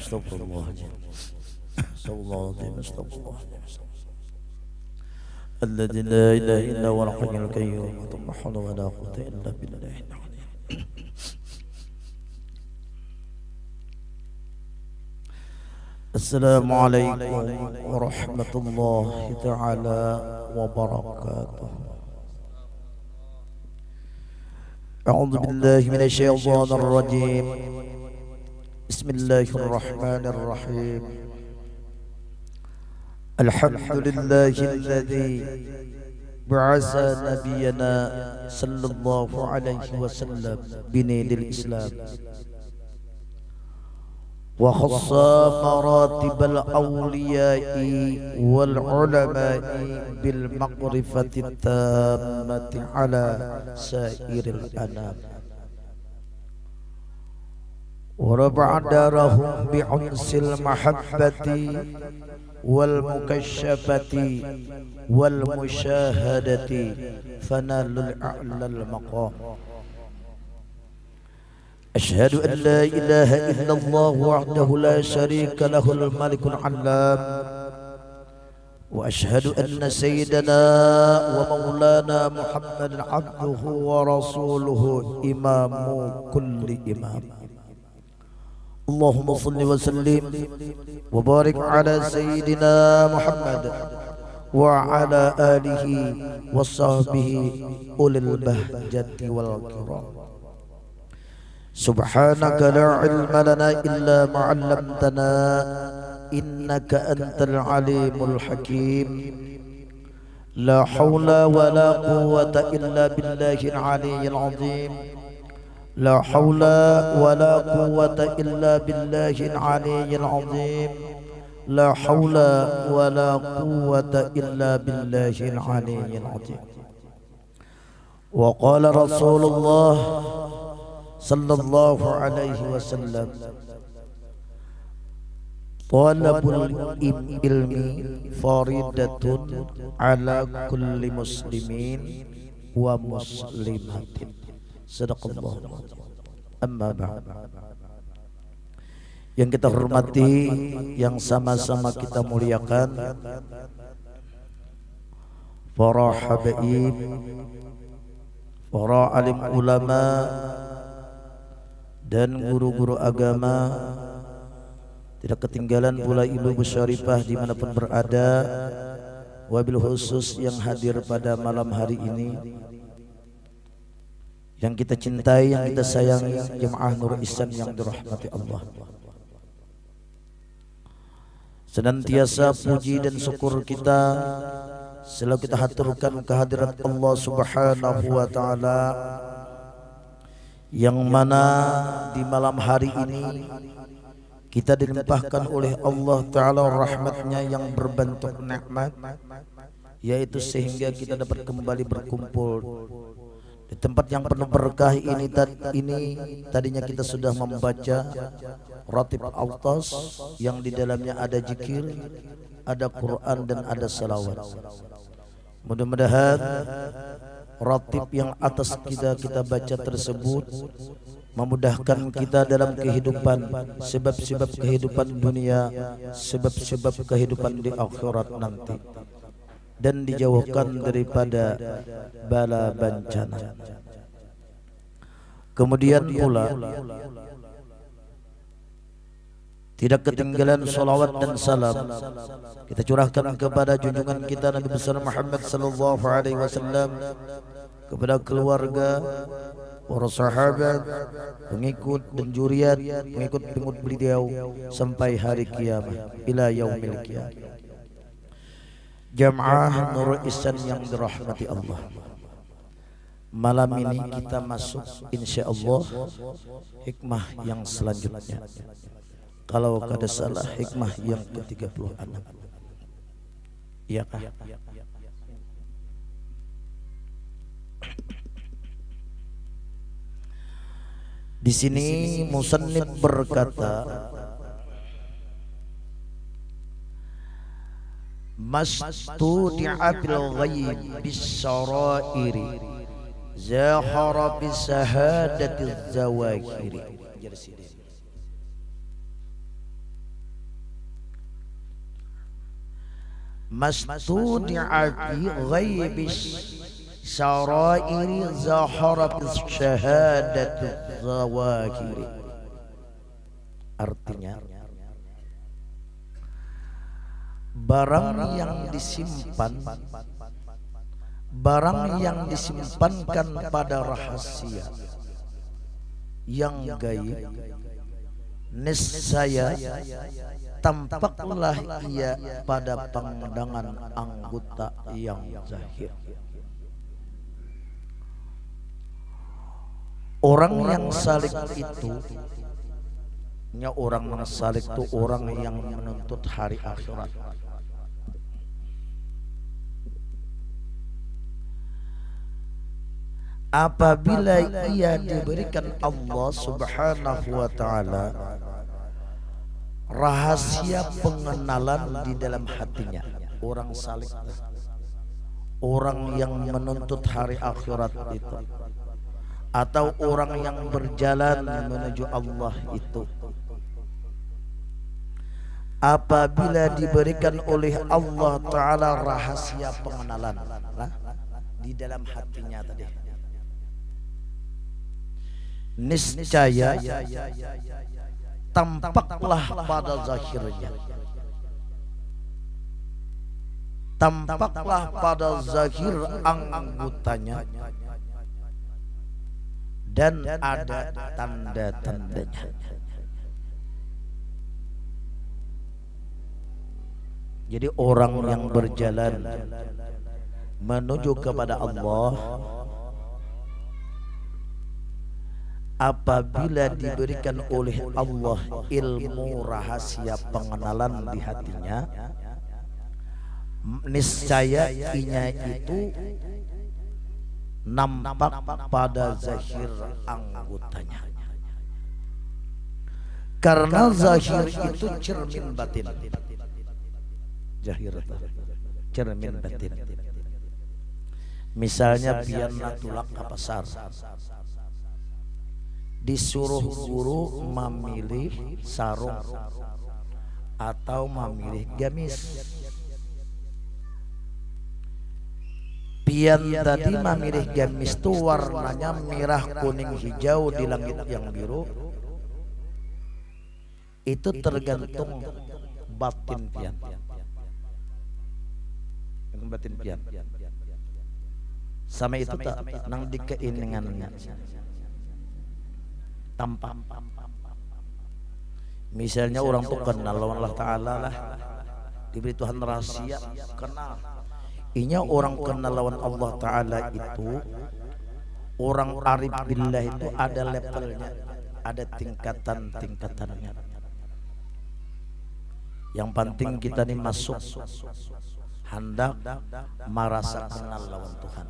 Astagfirullahaladzim. Astagfirullahaladzim. Astagfirullahaladzim. Alladzi la ilaha illa huwal hayyul qayyum. La hawla wa la quwwata illa billah. Assalamualaikum warahmatullahi ta'ala wabarakatuh. A'udzu billahi minasy syaithanir rajim. Bismillahirrahmanirrahim. Alhamdulillahilladzi ba'atsa nabiyyana sallallahu alaihi wasallam binil Islam wa khassa maratibal awliya'i wal ulama'i bil ma'rifati tammati ala sairil anam wa rab'adarahum bi'unsil mahabbati wal mukashafati wal musyahadati fanalul a'lal maqam. أشهد أن لا إله إلا الله وحده لا شريك له الملك العلام وأشهد أن سيدنا ومولانا محمد عبده ورسوله إمام كل إمام. اللهم صل وسلم وبارك على سيدنا محمد وعلى آله وصحبه أولي البهجة والكرام. سبحانك لا علم لنا إلا ما علمتنا إنك أنت العليم الحكيم. لا حول ولا قوة إلا بالله العلي العظيم. لا حول ولا قوة إلا بالله العلي العظيم. لا حول ولا قوة إلا بالله العلي العظيم. وقال رسول الله صلى الله عليه وسلم طلب العلم فريضة على كل مسلمين ومسلمات. صدق الله. Amma ba'd. Yang kita hormati, yang sama-sama kita muliakan, para habaib, para alim ulama dan guru-guru agama, tidak ketinggalan pula ibu-ibu syarifah dimanapun berada, wabil khusus yang hadir pada malam hari ini, yang kita cintai, yang kita sayangi, jemaah Nur Ihsan yang dirahmati Allah. Senantiasa puji dan syukur kita selalu kita haturkan kehadirat Allah Subhanahu wa ta'ala, yang mana di malam hari ini kita dilimpahkan oleh Allah Ta'ala rahmatnya yang berbentuk nikmat, yaitu sehingga kita dapat kembali berkumpul di tempat yang penuh berkah ini. Tadinya kita sudah membaca ratib al-tas yang di dalamnya ada zikir, ada Quran dan ada salawat. Mudah-mudahan ratib yang atas kita baca tersebut memudahkan kita dalam kehidupan, sebab-sebab kehidupan dunia, sebab-sebab kehidupan di akhirat nanti, dan dijauhkan daripada bala bencana. Kemudian pula tidak ketinggalan salawat dan salam kita curahkan kepada junjungan kita Nabi besar Muhammad sallallahu alaihi wasallam, kepada keluarga, para sahabat, pengikut dan juriat, pengikut beliau sampai hari kiamat, ila yaumil qiyamah. Jamaah Nur Ihsan yang dirahmati Allah, malam ini kita masuk insyaallah hikmah yang selanjutnya. Kalau kada salah hikmah yang ke-36. Iya kah? Di sini musannif berkata, mastudi'a bil ghaib bis sarairi zahara bis sahadati zawahiri. mastudi'ati ghaibis syarairi zaharatis syahadatu zawakiri. Artinya barang yang disimpan, barang yang disimpankan pada rahasia yang gaib, niscaya tampaklah ia pada pandangan anggota yang zahir. Orang yang salik itu, orang yang salik itu orang yang menuntut hari akhirat. Apabila ia diberikan Allah Subhanahu wa ta'ala rahasia pengenalan di dalam hatinya, orang salik, orang yang menuntut hari akhirat itu, atau orang yang berjalan menuju Allah itu, apabila diberikan oleh Allah Ta'ala rahasia pengenalan di dalam hatinya tadi, niscaya tampaklah pada zahirnya, tampaklah pada zahir anggotanya, dan ada tanda-tandanya. Jadi orang yang berjalan menuju kepada Allah, apabila diberikan oleh Allah ilmu rahasia pengenalan di hatinya, niscaya inya itu nampak pada zahir anggotanya. Karena zahir itu cermin batin. Zahir cermin batin. Misalnya biar natulak ke pasar, disuruh guru memilih sarung atau memilih gamis. Pian tadi memilih gamis itu warnanya merah, kuning, hijau di langit yang biru. Itu tergantung batin pian. Batin pian. Sama itu tak nang dikeinginannya. Tampak. Misalnya orang tuh kenal lawan Allah Ta'ala lah, diberi Tuhan rahasia kenal. Inya orang kenal lawan Allah Ta'ala itu, orang arif billah itu ada levelnya, ada tingkatan-tingkatannya. Yang penting kita nih masuk hendak merasa kenal lawan Tuhan.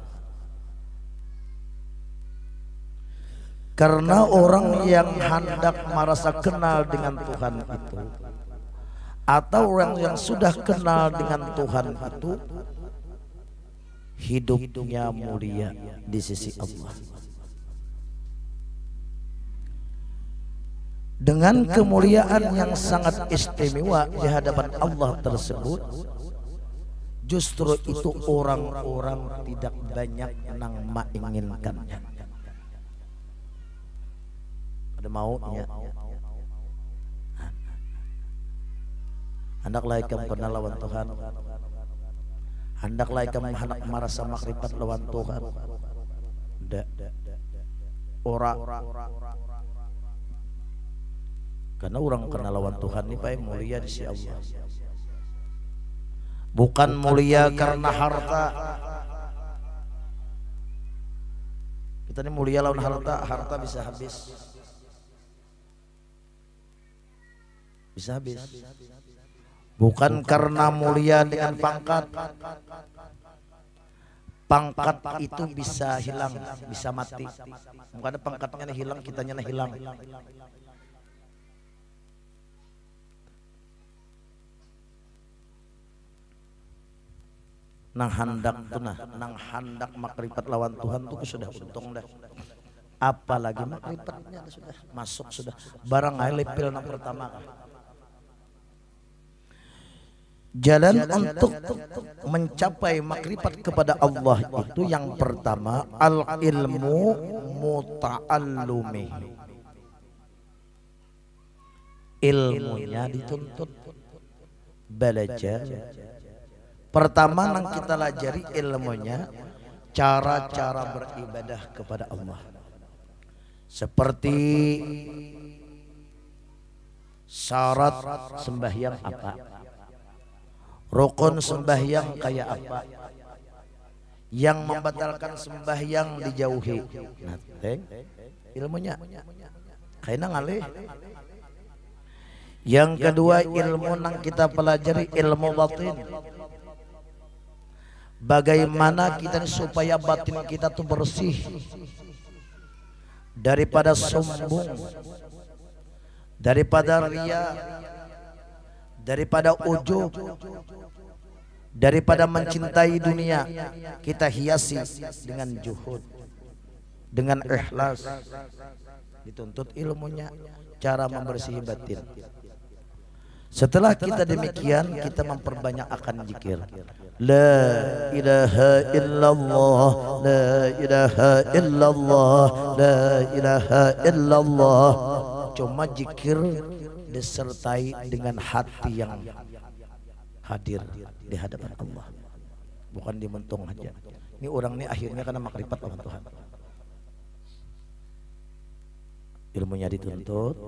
Karena orang yang hendak merasa kenal dengan Tuhan itu, atau orang yang sudah kenal dengan Tuhan itu, hidupnya mulia di sisi Allah. Dengan kemuliaan yang sangat istimewa di hadapan Allah tersebut, justru itu orang-orang tidak banyak yang menginginkannya. Ada maunya. Hendaklah kamu kenal lawan Tuhan. Hendaklah kamu hendak merasa makrifat lawan Tuhan. Ora. Karena orang kenal lawan Tuhan ini paling mulia di sisi Allah. Bukan mulia karena harta. Kita ini mulia lawan harta, harta bisa habis. Bisa habis. Bukan karena mulia dengan pangkat. Pangkat itu bisa hilang, bisa mati. Bukan ada pangkatnya hilang, kitanya hilang. Nang handak tuh nang handak makrifat lawan Tuhan tuh sudah untung dah. Apalagi makrifatnya sudah masuk sudah. Barang ae lepil nang pertama. Jalan untuk mencapai makrifat kepada Allah itu yang pertama al ilmu muta'allumi. Ilmunya dituntut, belajar. Pertama yang kita pelajari ilmunya cara-cara beribadah kepada Allah. Seperti syarat sembahyang apa, rukun sembahyang kayak apa, yang membatalkan sembahyang dijauhi. Nah, ilmunya kayaknya ngalih. Yang kedua ilmu yang kita pelajari ilmu batin. Bagaimana kita supaya batin kita tuh bersih daripada sombong, daripada riya, daripada ujub, daripada mencintai dunia. Kita hiasi dengan juhud, dengan ikhlas. Dituntut ilmunya, cara membersihi batin. Setelah kita demikian, kita memperbanyak akan zikir. La ilaha illallah, la ilaha illallah, la ilaha illallah. Cuma zikir disertai dengan hati yang hadir di hadapan Allah, bukan dimentung aja. Ini orang ini akhirnya karena makrifat lawan Tuhan. Ilmunya dituntut,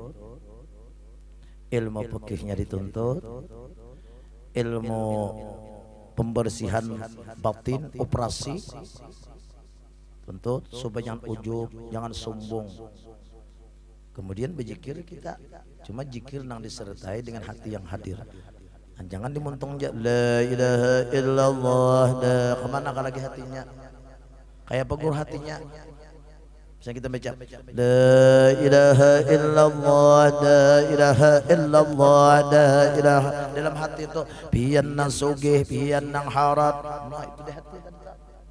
ilmu fikihnya dituntut, ilmu pembersihan batin, operasi tuntut, supaya jangan ujub, jangan sombong. Kemudian berzikir kita, cuma zikir yang disertai dengan hati yang hadir. Dan jangan dimuntung aja la ilaha illallah, kemana lagi hatinya? Kayak pegur hatinya. Misalnya kita baca la ilaha illallah, la ilaha illallah, la ilaha, dalam hati itu pian nang sugih, pian nang harat. Nah, itu di hati.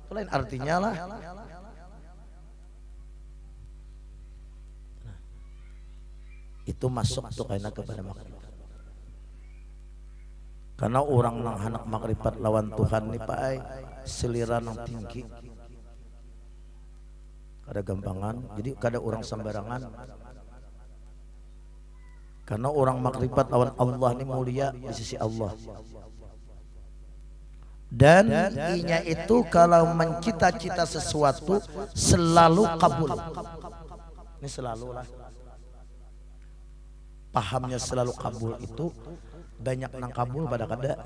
Itu lain artinya lah. Itu masuk tuh karena kepada makrifat. Karena orang nang anak makrifat lawan Tuhan nih Pak ay, selera nang tinggi. Kada gampangan, jadi kada orang sembarangan. Karena orang makrifat lawan Allah ini mulia di sisi Allah. Dan inya itu kalau mencita-cita sesuatu selalu kabul. Ini selalu lah. Pahamnya selalu kabul itu banyak nang kabul pada kada.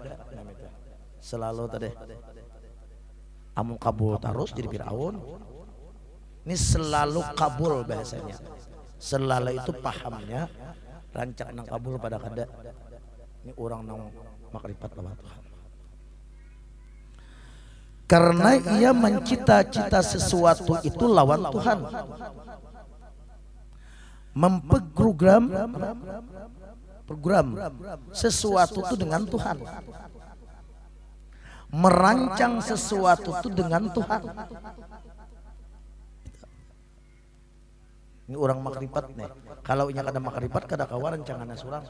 Selalu tadi. Amun kabul terus jadi Firaun. Ini selalu kabul bahasanya. Selalu itu pahamnya rancak nang kabul pada kada. Ini orang nang makrifat lawan Tuhan. Karena ia mencita-cita sesuatu itu lawan Tuhan. Memprogram sesuatu itu dengan Tuhan. Merancang sesuatu itu dengan Tuhan. Ini orang makrifat nih. Kalau inya kada makrifat kada kawa rancangannya surang.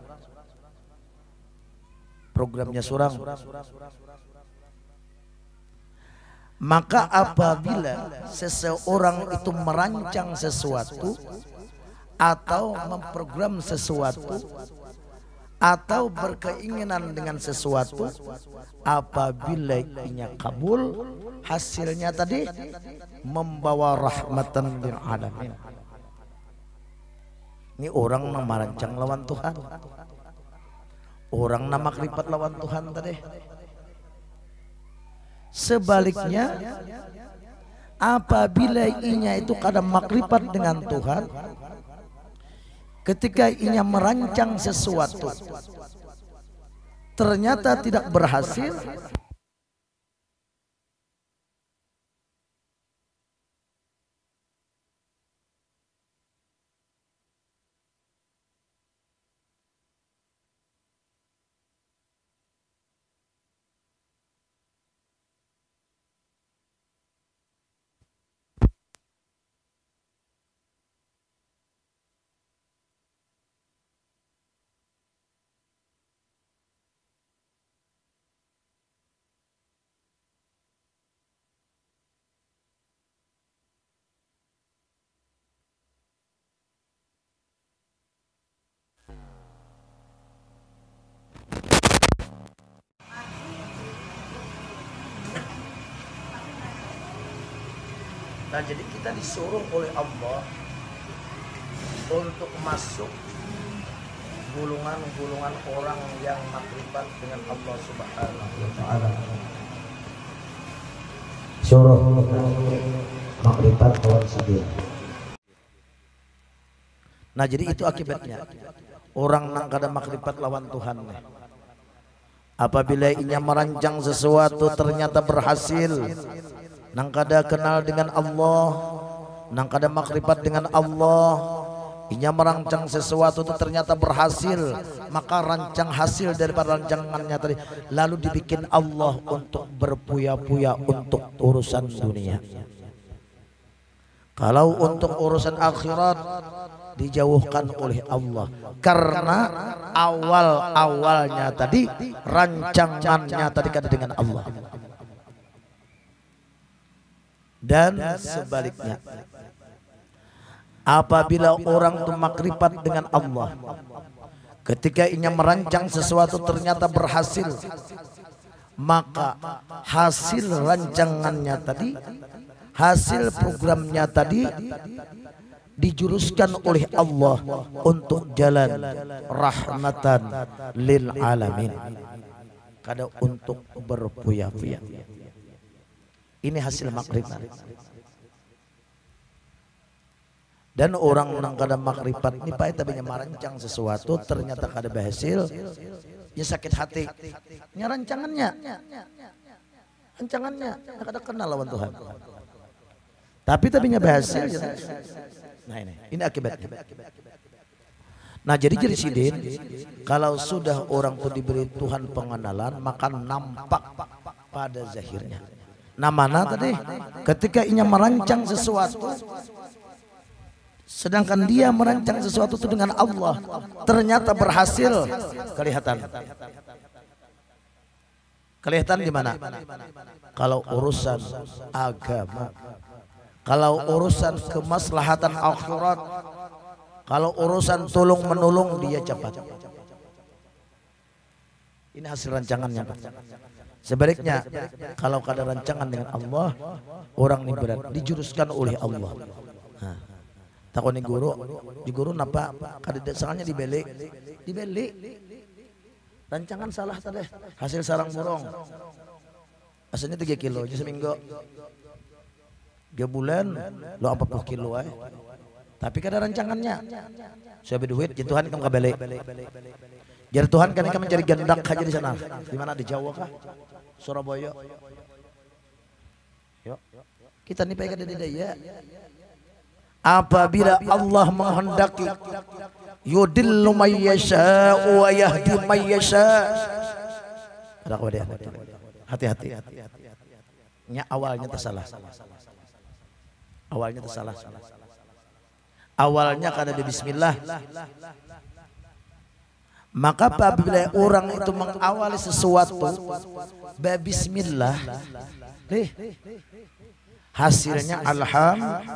Programnya surang. Maka apabila seseorang itu merancang sesuatu atau memprogram sesuatu atau berkeinginan dengan sesuatu, apabila inya kabul, hasilnya tadi membawa rahmatan lil alamin. Ini orang yang merancang lawan Tuhan, orang yang makrifat lawan Tuhan tadi. Sebaliknya, apabila inya itu kada makrifat dengan Tuhan, ketika inya merancang sesuatu ternyata tidak berhasil, Nah jadi kita disuruh oleh Allah untuk masuk gulungan-gulungan orang yang makrifat dengan Allah Subhanahu wa Ta'ala. Suruh makrifat kawan sadir. Nah jadi itu akibatnya orang nang kada makrifat lawan Tuhan. Apabila inya merancang sesuatu ternyata berhasil, nang kada kenal dengan Allah, nang kada makrifat dengan Allah, inya merancang sesuatu itu ternyata berhasil, maka rancang hasil daripada rancangannya tadi lalu dibikin Allah untuk berpuya-puya untuk urusan dunia. Kalau untuk urusan akhirat dijauhkan oleh Allah karena awal-awalnya tadi rancangannya tadi kan dengan Allah. Dan sebaliknya, apabila orang itu makrifat dengan Allah, ketika ia merancang sesuatu ternyata berhasil, maka hasil rancangannya tadi, hasil programnya tadi dijuruskan oleh Allah untuk jalan rahmatan lil alamin, kada untuk berpuya-puya. Ini hasil makrifat. Dan orang yang kada makrifat ini pak tapi merancang sesuatu ternyata kada berhasil, ya sakit hati. Ini rancangannya kada kenal lawan Tuhan. Tapi berhasil. Nah ini akibatnya. Nah jadi sidin, kalau sudah orang itu diberi Tuhan pengenalan maka nampak pada zahirnya. Nah mana tadi ketika inya merancang sesuatu, sedangkan dia merancang sesuatu itu dengan Allah ternyata berhasil, kelihatan di mana? Kalau urusan agama, kalau urusan kemaslahatan akhirat, kalau urusan tolong menolong dia cepat. Ini hasil rancangannya. Sebaliknya kalau kada rancangan dengan Allah, orang ini berat dijuruskan oleh Allah. Takoni guru napa kada desangannya dibeli rancangan salah tadi, hasil sarang burung asalnya 3 kilo seminggu 3 bulan lo 40 kilo tapi kada rancangannya saya duit jadi Tuhan kamu kabeli jadi Tuhan kan kamu mencari gendak aja di sana di mana di Jawa kah Surabaya yuk kita nih pengen di daya. Apabila Allah menghendaki yudillu may yasha wa yahdi may yasha. Hati-hati. Nya awalnya tersalah. Awalnya kada ada bismillah. Maka apabila orang itu mengawali sesuatu bismillah, hasilnya alhamdulillah.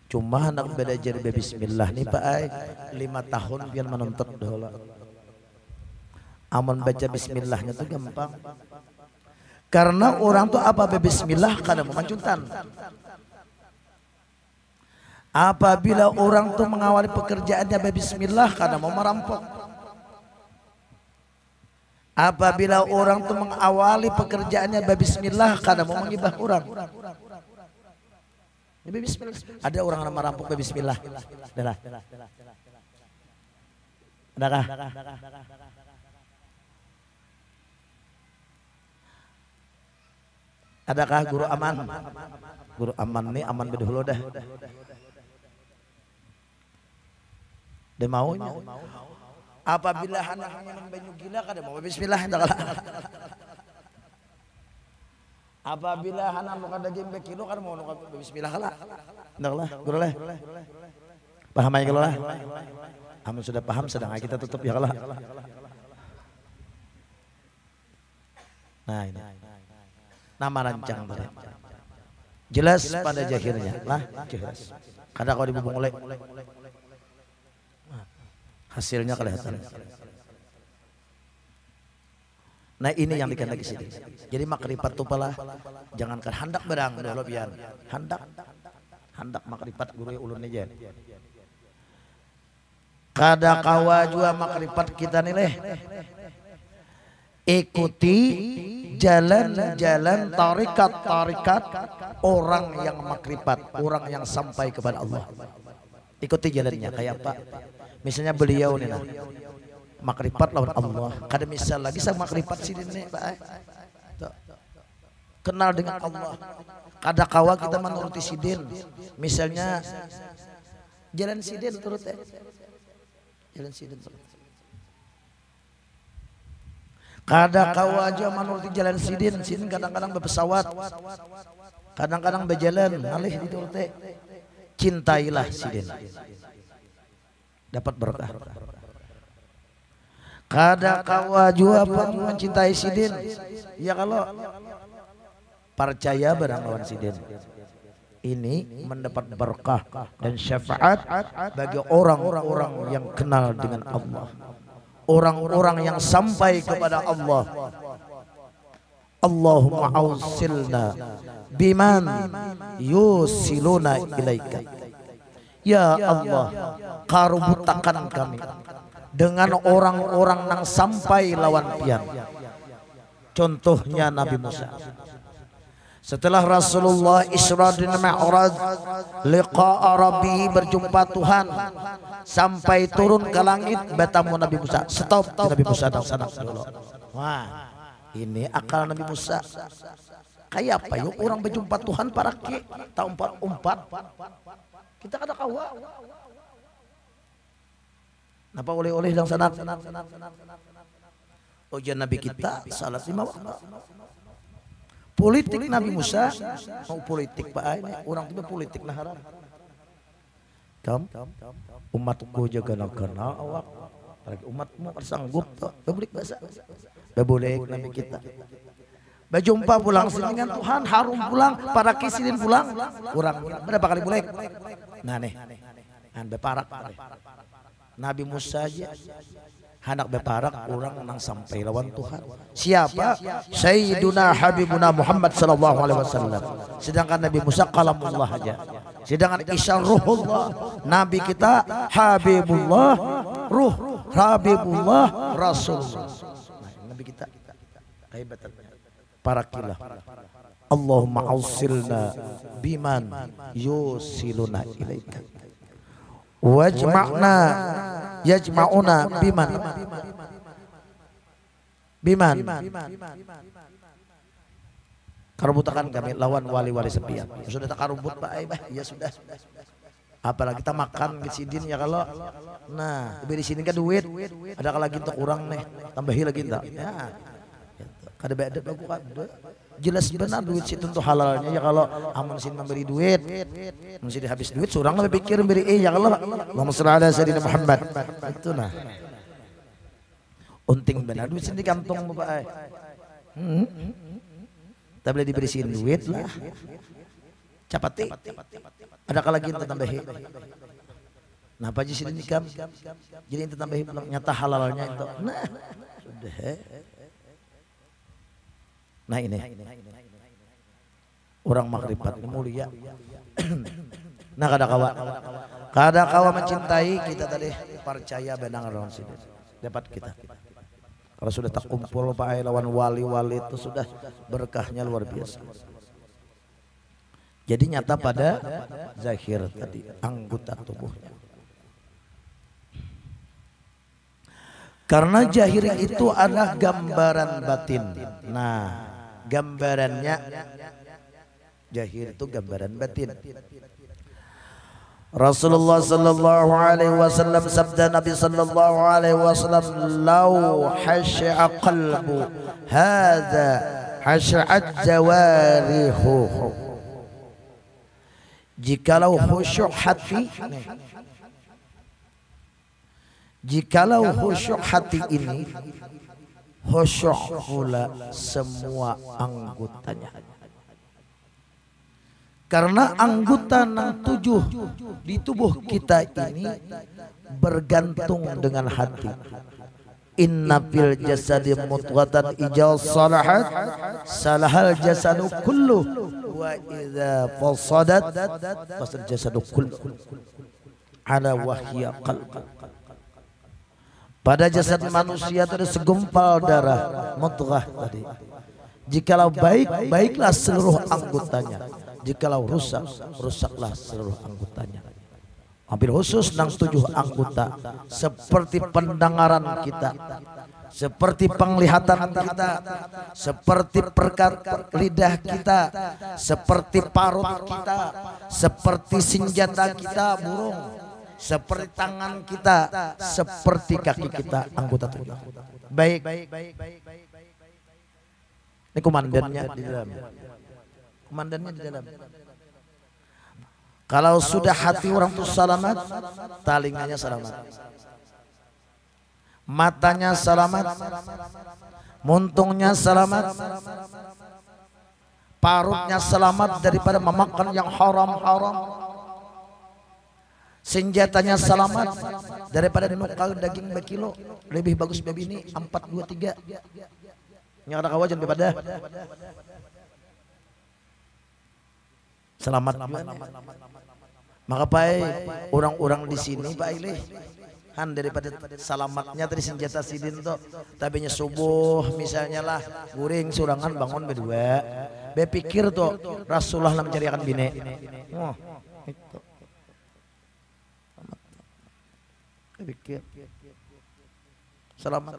Cuma anak belajar bismillah nih Pak 5 tahun biar menuntut dulu. Aman baca bismillahnya tuh gampang. Karena orang tuh apa bismillah kada memancuntan. Apabila orang tuh mengawali pekerjaannya bismillah kada mau merampok. Apabila orang tuh mengawali pekerjaannya bismillah kada mau menghibah orang. Bismillah. Ada orang yang merampok bismillah. Adakah? Adakah guru aman? Guru aman nih aman bedahulu dah. Dia mau? Apabila anak minum banyu gila kada mau bismillah endaklah. Apabila anak mau kada gembe kilo kan mau bismillah kala. Endaklah, guru lah. Paham aja kalau lah. Amun sudah paham sedang kita tutup ya kala. Nah ini. Nama rancang jelas pada jahirnya lah jelas. Kada kau dibubung oleh hasilnya kelihatan. Nah ini yang dikehendaki sini. Jadi makrifat tu pala jangankan handak berang dulu biar handak makrifat guru ulun aja. Kada kawa jua makrifat kita nilai. Ikuti jalan-jalan tarikat orang yang makrifat, orang yang sampai kepada Allah. Ikuti jalannya kayak apa? Misalnya beliau nih nah. Makrifat lawan Allah. Kada misal lagi sama makrifat sini nih Pak. Kenal dengan Allah. Kada kawa kita menuruti sidin. Misalnya jalan sidin turut jalan sidin turut. Kada kawa aja menuruti jalan sidin. Sidin kadang-kadang berpesawat. Kadang-kadang berjalan alih diturut. Cintailah sidin. Dapat berkah. Kada kawa jua pun mencintai sidin. Ya kalau percaya barang lawan sidin. Ini mendapat berkah dan syafaat bagi orang-orang yang kenal dengan Allah. Orang-orang yang sampai kepada Allah. Allahumma ausilna biman yusiluna ilaika. Ya Allah, karubutakan kami dengan orang-orang yang sampai lawan pian. Contohnya Nabi Musa. Setelah Rasulullah Isra dan Mi'raj, liqa'a Rabbi, berjumpa Tuhan, sampai turun ke langit, bertemu Nabi Musa. Stop Nabi Musa dan sana dulu. Wah, ini akal Nabi Musa. Kayak apa yuk orang berjumpa Tuhan para ke, tak umpat-umpat. Kita kada kawa. Napa oleh-oleh dan sana? Ujian Nabi kita salat 5 waktu. Politik Nabi Musa mau politik Pak ini orang itu politik nah haram. Umatku jaga nak kenal awak. Lagi umatmu tersanggup tak publik bahasa. Boleh Nabi kita. Berjumpa pulang sini dengan Tuhan harum pulang para kisilin pulang kurang berapa kali boleh. Nah nih beparak Nabi Musa aja hendak beparak orang nang sampai lawan Tuhan. Siapa? Sayyiduna Habibuna Muhammad sallallahu alaihi wasallam. Sedangkan Nabi Musa kalamullah aja. Sedangkan Isa ruhullah. Nabi kita Habibullah, ruh Habibullah, Rasulullah. Nah, Nabi kita hebat. Parakilah. Allahumma ausilna biman yusiluna ilaika. Wajma'na yajma'una biman karubutakan kami lawan wali-wali sepian. Sudah tak karubut Pak ya sudah. Apalagi kita makan di sidin ya kalau nah di sini kan duit ada lagi untuk kurang nih tambahi lagi enggak ya kada beda lagu kada jelas benar duit situ untuk halalnya ya kalau amun sin memberi duit mesti habis duit surang lebih pikir beri ya kalau Allahumma shalli ala sayyidina Muhammad itu nah unting benar duit sin di kantong Bapak tak boleh diberisihin duit lah capati ada lagi yang tambahi nah apa aja sini nikam jadi yang tambahi nyata halalnya itu nah sudah nah ini orang makrifat mulia. Nah kada kawa mencintai kita tadi percaya benang orang sini dapat kita. Kalau sudah tak kumpul Pak lawan wali-wali itu sudah berkahnya luar biasa. Jadi nyata pada zahir tadi anggota tubuhnya. Karena zahir itu adalah gambaran batin. Nah gambarannya jahir itu gambaran batin. Rasulullah sallallahu alaihi wasallam sabda Nabi sallallahu alaihi wasallam lau hasya'a qalbu hadza hasya'at jawarihu. Jikalau khusyuk hati ini khusyuk pula semua anggotanya. Karena anggota yang 7 di tubuh kita ini bergantung dengan hati. Inna fil jasadi mudghatan idza salahat salahal jasadu kullu wa idza fasadat fasad jasadu kullu ala wahya qalb. Pada jasad manusia itu ada segumpal darah mudghah tadi. Jikalau baik, baiklah seluruh anggotanya. Jikalau rusak, rusaklah seluruh anggotanya. Hampir khusus 7 anggota, seperti pendengaran kita, seperti penglihatan kita, seperti perkat lidah kita, seperti parut kita, seperti senjata kita burung, seperti tangan kita, seperti kaki kita, anggota tubuh. Baik. Ini komandannya di dalam. Komandannya di dalam. Kalau sudah hati orang itu selamat, telinganya selamat, matanya selamat, muntungnya selamat, parutnya selamat daripada memakan yang haram-haram, senjatanya selamat daripada nukal daging berkilo. Lebih bagus babi ini 4, 2, 3 yang ada kawajan daripada selamat. Maka baik orang-orang di sini Pak Ilih kan daripada selamatnya tadi senjata sidin tuh tabinya subuh misalnya lah guring surangan bangun berdua berpikir tuh Rasulullah lah mencarikan bine. Oh, itu. Berpikir selamat,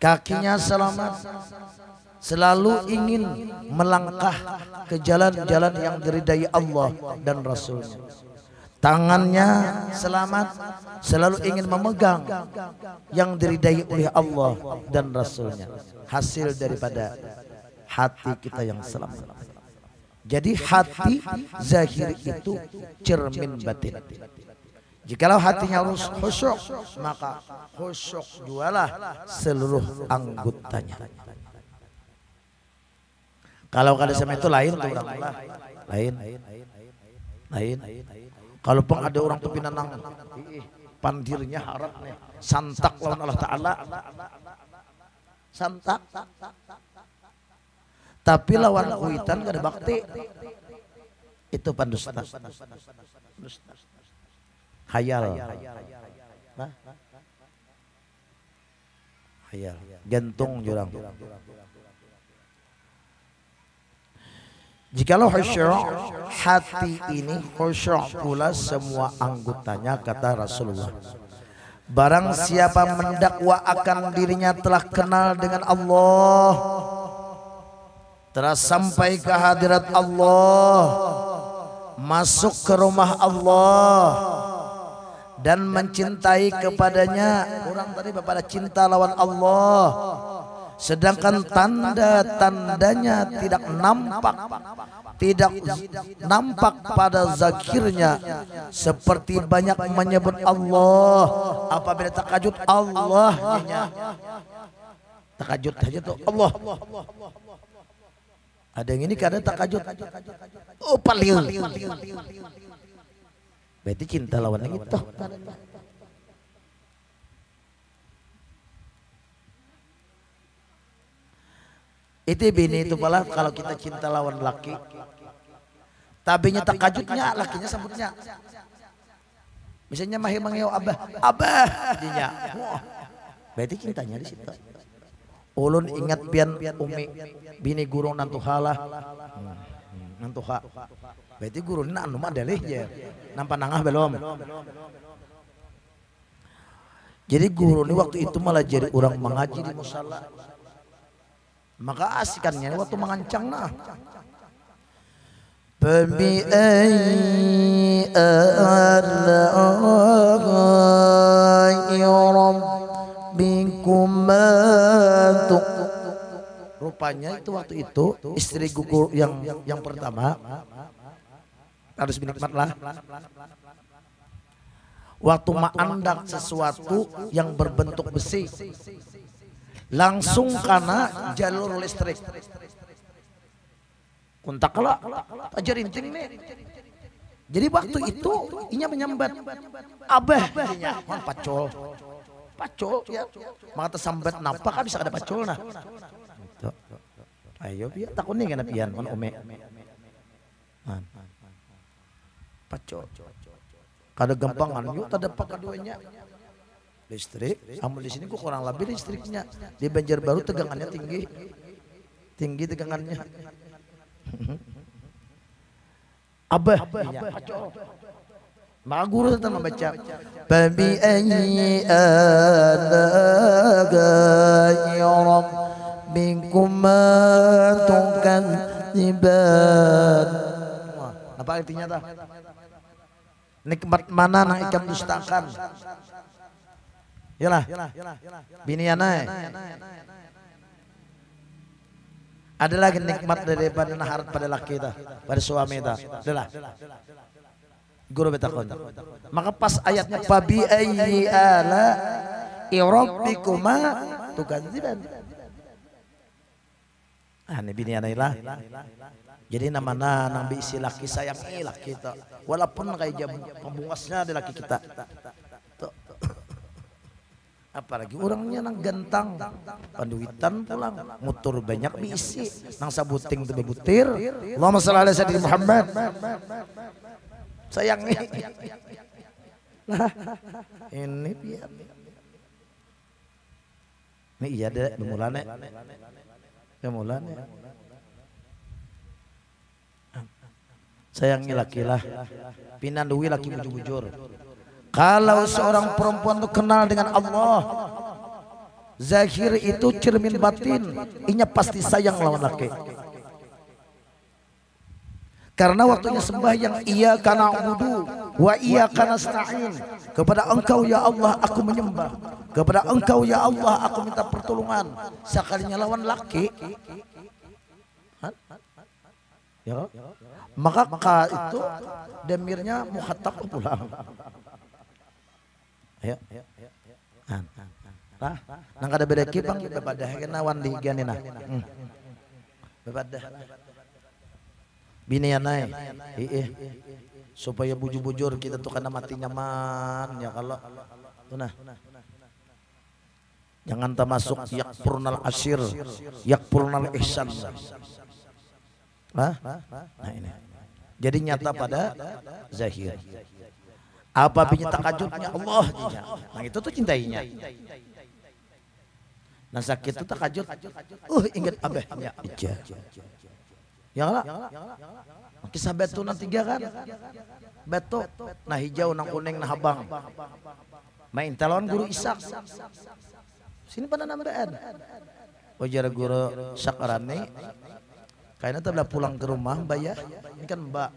kakinya selamat, selalu ingin melangkah ke jalan-jalan yang diridai Allah dan Rasulnya. Tangannya selamat, selalu ingin memegang yang diridai oleh Allah dan Rasulnya. Hasil daripada hati kita yang selamat. Jadi hati zahir itu cermin batin. Jikalau hatinya khusyuk, maka khusyuk jualah seluruh anggotanya. Kalau kada sama itu lain tuh orang lain. Kalau pun ada orang tuh pinanang pandirnya harap nih santak lawan Allah Ta'ala, santak. Tapi lawan kuitan kada bakti, itu pendusta. Hayal, hayal, gantung jurang. Jikalau khusyuk, hati ini khusyuk pula semua anggotanya, kata Rasulullah. Barang siapa mendakwa akan dirinya telah kenal dengan Allah, telah sampai ke hadirat Allah, masuk ke rumah Allah dan mencintai kepadanya. Orang tadi pada cinta lawan Allah, sedangkan tanda-tandanya tidak nampak pada zakirnya, seperti banyak menyebut Allah. Apabila takajud Allah, takajud aja tuh Allah. Ada yang ini kadang takajud, oh palil, berarti cinta lawan itu. Itu bini itu pala kalau kita cinta lawan laki, tabinya takajudnya lakinya sambutnya. Misalnya mahir mangeo abah dinya. Berarti cintanya di situ. Ulun ingat pian umi bini guru nantuhala. Nantuha. Berarti guru ini anu mah dalih je. Nampak nangah belum. Jadi guru ini waktu itu malah jadi orang mengaji di musala. Maka asikannya waktu mengancang nah. Fabi'ayyi ala'i rabbikuma. Rupanya itu waktu itu istri gugur yang pertama harus binikmatlah. Waktu maandak sesuatu yang berbentuk besi, langsung karena jalur listrik. Kontak lah, aja rinting nih. Jadi waktu itu inya menyambat abah, pacol. pacul ya. Maka tersambet napa kan bisa ada pacul nah. Gitu. Ayo biar takut nih kan pian man ome. Pacul. Kada gampangan yuk tada pakai duanya. Listrik, amun di sini kok kurang lebih listriknya. Di Banjarbaru tegangannya tinggi. Tinggi tegangannya. Abah, iya, pacul. Maka guru tetap membaca Babi ayyi alagai rabbikuma tukadziban. Apa artinya tah? Nikmat mana nang ikam dustakan? Yalah, binianai. Ada lagi nikmat daripada naharat pada laki ita, pada suami ita. Adalah. Guru betakon. Maka pas ayatnya fabi ayyi ala rabbikuma tukadziban. Ini binianai lah. Jadi namana nang bisi laki sayangi laki kita. Walaupun kayak jam pembungasnya ada laki kita. Apalagi orangnya nang gantang, panduitan pulang, motor banyak bisi, nang sabuting tebe butir. Allahumma shalli ala sayyidina Muhammad. Sayangnya. Nah, ini biar. Ini iya deh, bemulane. Bemulane. Sayangi lakilah, pinandui laki bujur-bujur. Kalau seorang perempuan itu kenal dengan Allah, zahir itu cermin batin, inya pasti sayang lawan laki. Karena waktunya sembahyang, iya kana wudu, wa iya kana nasta'in. Kepada engkau ya Allah aku menyembah, kepada engkau ya Allah aku minta pertolongan. Sekalinya lawan laki, ya, maka itu demirnya mukhatab pulang. Ayo, nah, nang kada beda kipang bebadah kenawan di ganina. Bebadah. Binianai, supaya bujur-bujur kita tuh karena mati nyaman ya kalau, nah, jangan termasuk yakpurnal asyir, yakpurnal ihsan. Nah ini, jadi nyata pada zahir. Apa punya takajudnya Allah, nah itu tuh cintainya. Nah sakit itu takajud, ingat abahnya aja. Ya lah, kisah betu nanti kan, betu, nah hijau, nang kuning, nah habang, main talon guru Ishak, sini pada nambahan, wajar guru Syakrani, kayaknya telah pulang ke rumah mbak ya, ini kan mbak,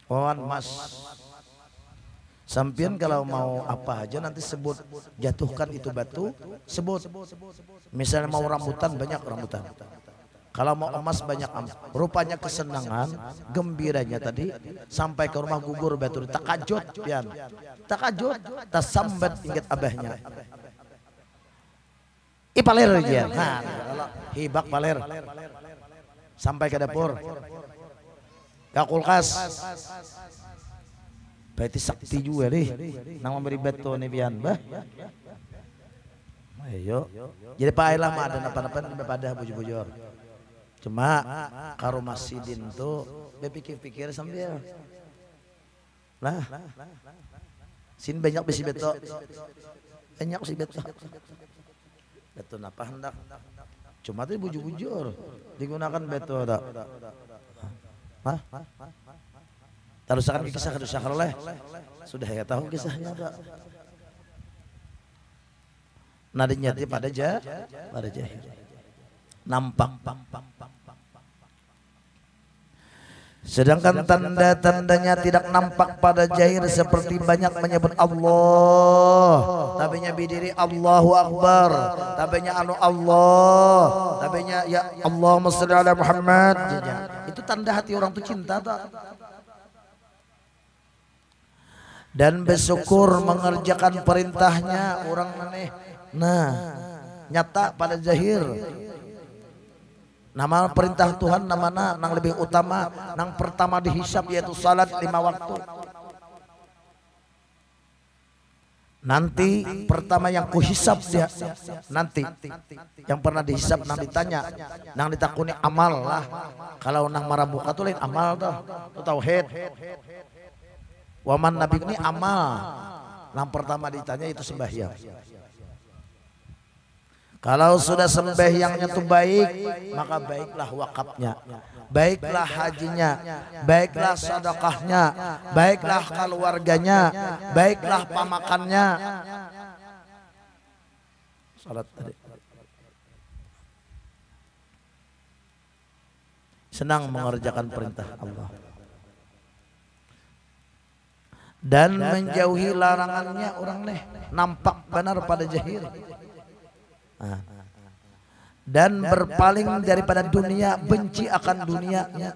wawan mas, sampian kalau mau apa aja nanti sebut, jatuhkan itu batu, sebut, misalnya mau rambutan banyak rambutan. Kalau mau emas banyak emas. Rupanya kesenangan, gembiranya tadi sampai ke rumah gugur batu takajud pian. Takajud, tasambat ingat abahnya. Paler dia. Nah, hibak paler. Sampai ke dapur. Ke kulkas. Berarti sakti juga nih. Nang memberi batu nih pian, bah. Ayo. Jadi Pak Ailah mah ada napa-napa pada bujur-bujur. Cuma karo Masidin tuh berpikir-pikir sambil lah sin banyak besi beto banyak si beto beto napa hendak cuma tuh bujur-bujur digunakan beto tak hah tarusakan kisah oleh sudah ya tahu kisahnya tak nadinya pada jahil nampak. Sedangkan tanda-tandanya tidak nampak pada jahir seperti banyak menyebut Allah, tabinya bidiri Allahu Akbar, tabinya anu Allah, tabinya ya Allahumma sholli ala Muhammad. Itu tanda hati orang tuh cinta tak? Dan bersyukur mengerjakan perintahnya orang maneh. Nah, nyata pada zahir. Nama perintah Tuhan namana nang lebih utama, nang pertama dihisab yaitu salat 5 waktu. Nanti pertama yang kuhisap dia, nanti yang pernah dihisap nang ditanya, nang ditakuni amal lah. Kalau nang marabuka tuh lain amal dah, tuh tauhid. Waman nabi ini amal. Nang pertama ditanya itu sembahyang. Kalau sudah sembahyangnya tuh baik, maka baiklah wakafnya, baiklah hajinya, baiklah sedekahnya, baiklah keluarganya, baiklah pamakannya. Salat tadi. Senang mengerjakan perintah Allah dan menjauhi larangannya. Orang nih nampak benar pada jahil. Dan berpaling daripada dunia, benci akan dunianya.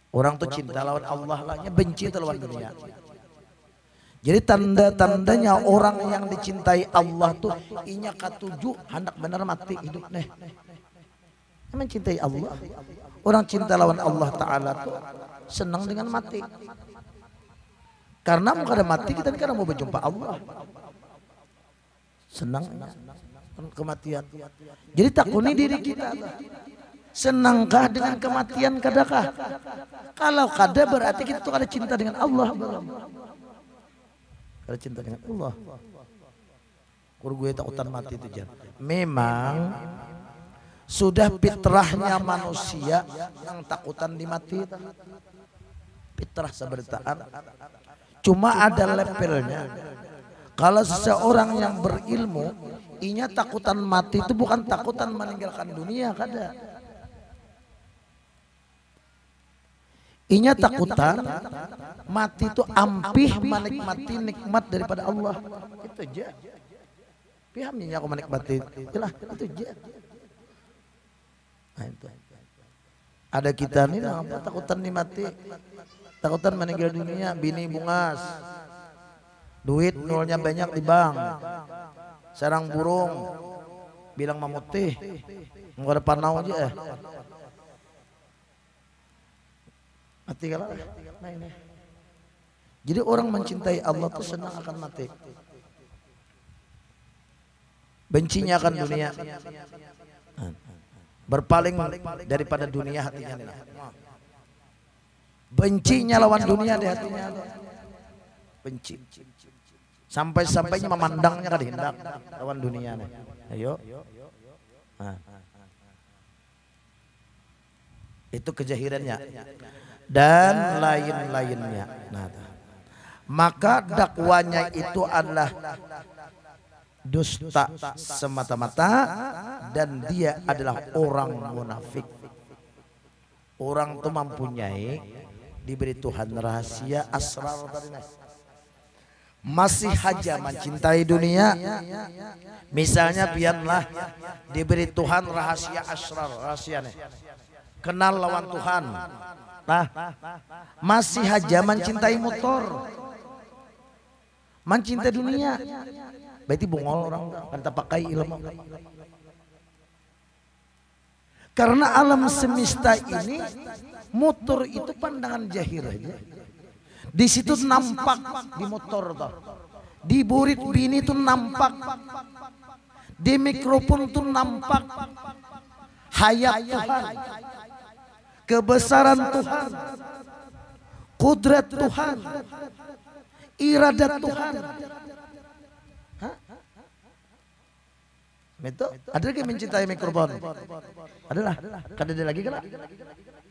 Orang tuh cinta lawan Allah lahnya, benci lawan dunia. Jadi tanda-tandanya orang yang dicintai Allah tuh inya katuju hendak benar mati hidup nih. Mencintai Allah. Orang cinta lawan Allah Ta'ala tuh senang dengan mati. Karena mau kada mati kita karena mau berjumpa Allah. Senang kematian. Jadi takuni diri kita. Senangkah dengan kematian kadakah? Kalau kada berarti kita tuh ada cinta dengan Allah belum? Ada cinta dengan Allah. Kalau gue takutan mati itu jangan. Memang sudah fitrahnya manusia yang takutan dimati. Fitrah seberitaan. Cuma ada levelnya. Kalau seseorang yang berilmu, inya takutan mati itu bukan takutan meninggalkan dunia, kada. Inya takutan mati itu ampih menikmati nikmat daripada Allah. Itu aja. Pihamnya aku menikmati. Itulah, itu aja. Nah, itu. Ada kita nih apa takutan mati, takutan meninggal dunia, bini bungas. Duit nolnya banyak di bank, sarang burung bilang mamutih, mau ada panau aja mati kalah. Nah, ini. Jadi orang mencintai Allah tuh senang akan mati, bencinya akan dunia, berpaling daripada dunia hatinya, bencinya lawan dunia di hatinya, benci. Sampai-sampainya memandangnya kada hendak lawan dunia nih. Ayo. Nah. Itu kejahirannya dan lain-lainnya. Nah, maka dakwanya itu adalah dusta semata-mata dan dia adalah orang munafik. Orang itu mempunyai diberi Tuhan rahasia asrar tadi. Masih saja mencintai dunia, misalnya biarlah diberi Tuhan rahasia asrar, rahasianya kenal lawan Tuhan. Nah, masih saja mencintai motor, mencintai dunia, berarti bungol orang kan tak pakai ilmu. Karena alam semesta ini motor itu pandangan jahil aja. Di situ nampak di motor tuh, di burit bini tuh nampak, di mikrofon tuh nampak hayat Tuhan, kebesaran Tuhan, kudrat Tuhan, iradat Tuhan. Itu ada lagi mencintai mikrofon, adalah kada ada lagi kan?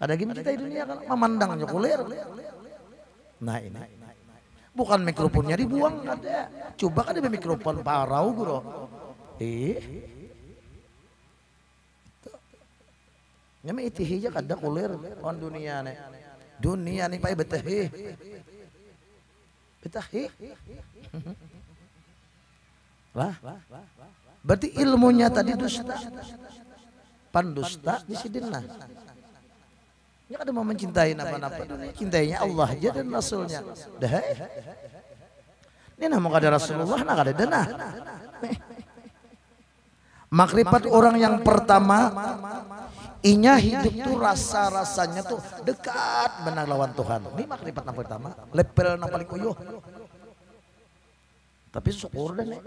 Ada lagi mencintai dunia kan? Memandangnya kuler. Nah ini bukan mikrofonnya dibuang, ada. Coba kan ada mikrofon parau bro. Nyame itihi aja kada kulir on dunia nih. Dunia nih pai betahi. Betahi. Lah. Berarti ilmunya tadi dusta. Pandusta di sidinna. Ya kada mau mencintai apa-apa, cintainya Allah aja dan Rasulnya. Dah. Ini nama kada Rasulullah, nak kada dana. Makrifat orang yang pertama, inya hidup tuh rasa-rasanya tuh dekat benar lawan Tuhan. Ini makrifat yang pertama, level yang paling uyuh. Tapi syukur deh nih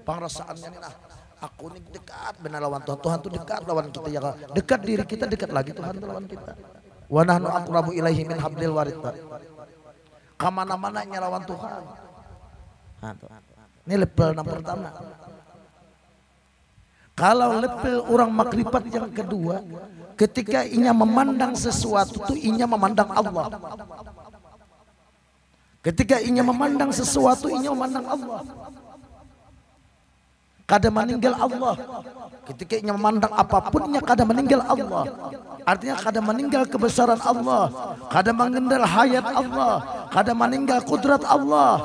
pengrasaannya nih, nah aku nih dekat benar lawan Tuhan, Tuhan tuh dekat lawan kita ya, dekat diri kita dekat lagi Tuhan tuh lawan kita. Wa nahnu aqrabu ilaihi min hablil warid. Kamana-mana lawan Tuhan. Nah, ini level yang pertama. Kalau level orang makrifat yang kedua, ketika inya memandang sesuatu itu inya memandang Allah. Ketika inya memandang sesuatu inya memandang Allah. Kada meninggal Allah. Ketika inya memandang apapun inya kada meninggal Allah. Artinya kada meninggal kebesaran Allah, kada meninggal hayat Allah, kada meninggal kudrat Allah.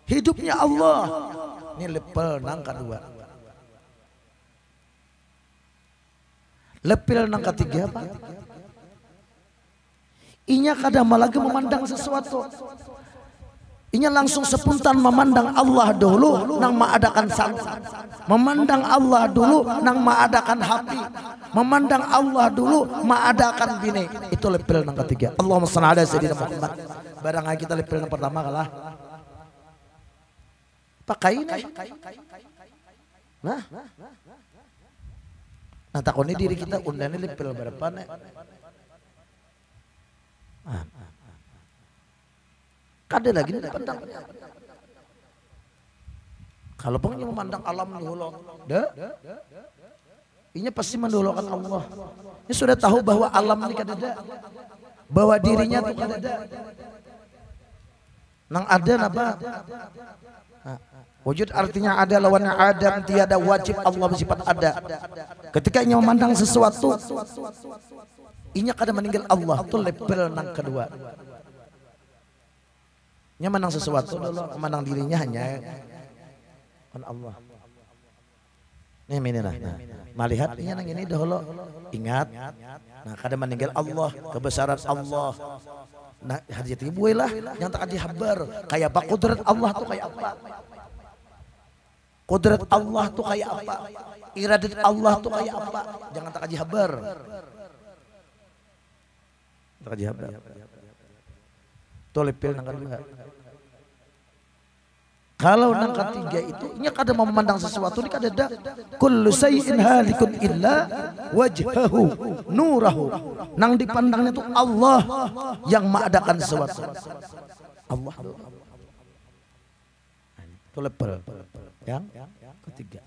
Hidupnya Allah. Ini level nang kedua. Level nang ketiga apa? Inya kadang lagi memandang sesuatu. Inya langsung spontan memandang Allah dulu nang mengadakan santan. Memandang Allah dulu nang mengadakan hati. Memandang Allah dulu mengadakan bini. Itu level nang ketiga. Allahumma shalli ala sayyidina Muhammad. Barang kita level yang pertama kalah. Pakai ini. Nah takoni diri kita undangnya level berapa nih? Kada lagi nih pandangnya. Kalau pengen memandang alam dulu, ini pasti mendahulukan Allah. Ini sudah tahu bahwa alam ini kada ada, bahwa dirinya tuh kada ada. Nang ada napa? Wujud artinya ada, lawannya adam, tiada, wajib Allah bersifat ada. Ketika inya memandang sesuatu, inya kada meninggal Allah, itu level nang kedua. Inya menang sesuatu dulu, memandang dirinya hanya Allah. Nih ini nah, melihat inya nang ini dahulu, ingat, nah kada meninggal Allah, kebesaran Allah. Nah hadiah ibu lah, yang tak dihabar, kayak apa kudrat Allah tuh kayak apa? Kudrat Allah tuh kayak apa? Iradat Allah tuh kayak apa? Jangan tak kaji habar. Tak kaji habar. Tuh lepil nang kedua. Kalau nang ketiga itu, nya kada memandang sesuatu ini kada ada. Kullu shay'in halikun illa wajhahu nurahu. Nang dipandangnya itu Allah yang mengadakan sesuatu. Allah. Itu level yang ketiga.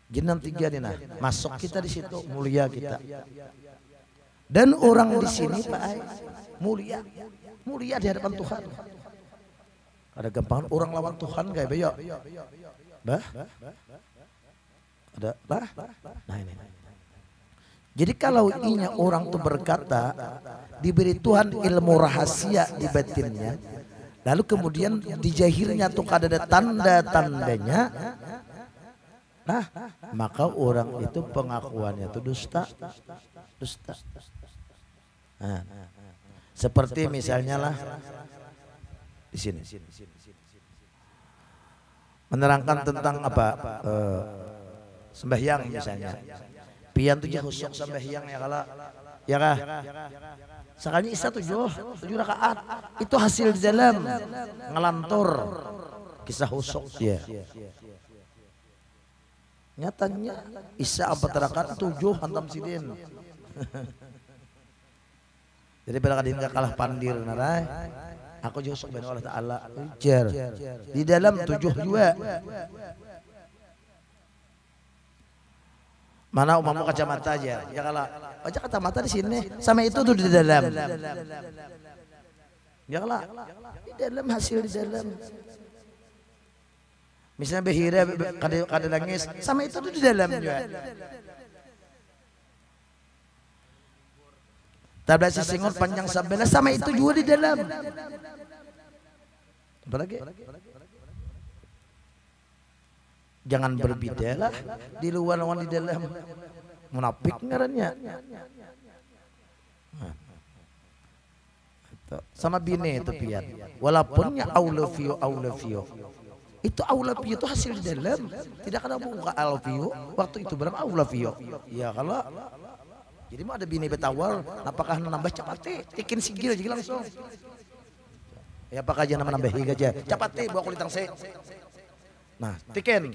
Jenang tiga nih nah, masuk kita di situ, mulia kita. Dan orang di sini Pak Ai, mulia, mulia di hadapan Tuhan. Ada gampang orang lawan Tuhan kayak beyo, bah, ada bah, nah ini. Jadi kalau inya orang tuh berkata diberi Tuhan ilmu rahasia di batinnya, lalu kemudian di jahirnya tuh kada ada tanda-tandanya, nah maka orang itu pengakuannya itu dusta, dusta. Nah, seperti misalnya lah di sini menerangkan tentang apa sembahyang misalnya, pian tujuh khusyuk sembahyang ya kala, ya kah? Sekali isa tujuh rakaat itu hasil di dalam ngelantur kisah khusyuk ya. Nyatanya isa 4 rakaat 7 hantam sidin. Jadi pada kadin gak kalah pandir narai. Aku juga sok Allah Ta'ala ujar di dalam 7 juga. Mana umamu kacamata aja, ya kalau aja kacamata di sini, sama itu tuh di dalam. Ya kalau di dalam hasil di dalam. Misalnya behira kada nangis, sama itu tuh di dalam juga. Tabla sisingon panjang sabelah, sama itu juga di dalam. Apalagi? Jangan berbidalah di luar lawan di dalam, munafik ngarannya. Sama bini itu pian, walaupunnya aulafio itu aulafio itu hasil di dalam, tidak ada buka aulafio waktu itu berapa aulafio. Ya kalau jadi mau ada bini betawal, apakah nambah cepat tikin sigil jadi langsung. Ya apa aja nama nambahi aja. Cepat bawa kulitang se. Nah, tiken.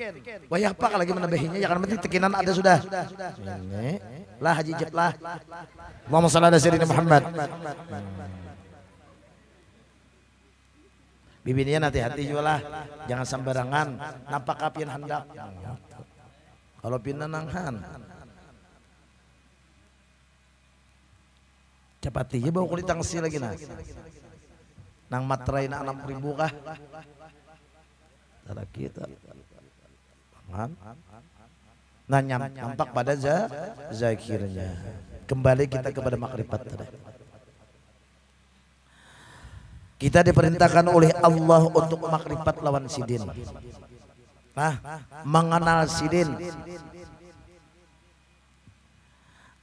Wah ya apa lagi menambahinya ya kan penting tikinan ada sudah. Ini lah haji jep lah. Allahumma shalli ala sayyidina Muhammad. Bibinian hati-hati juga lah. Jangan sembarangan. Nampak kapian hendak. Kalau pindah nanghan. Cepat aja bawa kulitang se lagi nah. Nang materai na 6.000 kah? Tara kita. Nah nampak pada zakirnya. Kembali kita kepada makrifat tadi. Kita diperintahkan oleh Allah untuk makrifat lawan sidin. Nah, mengenal sidin.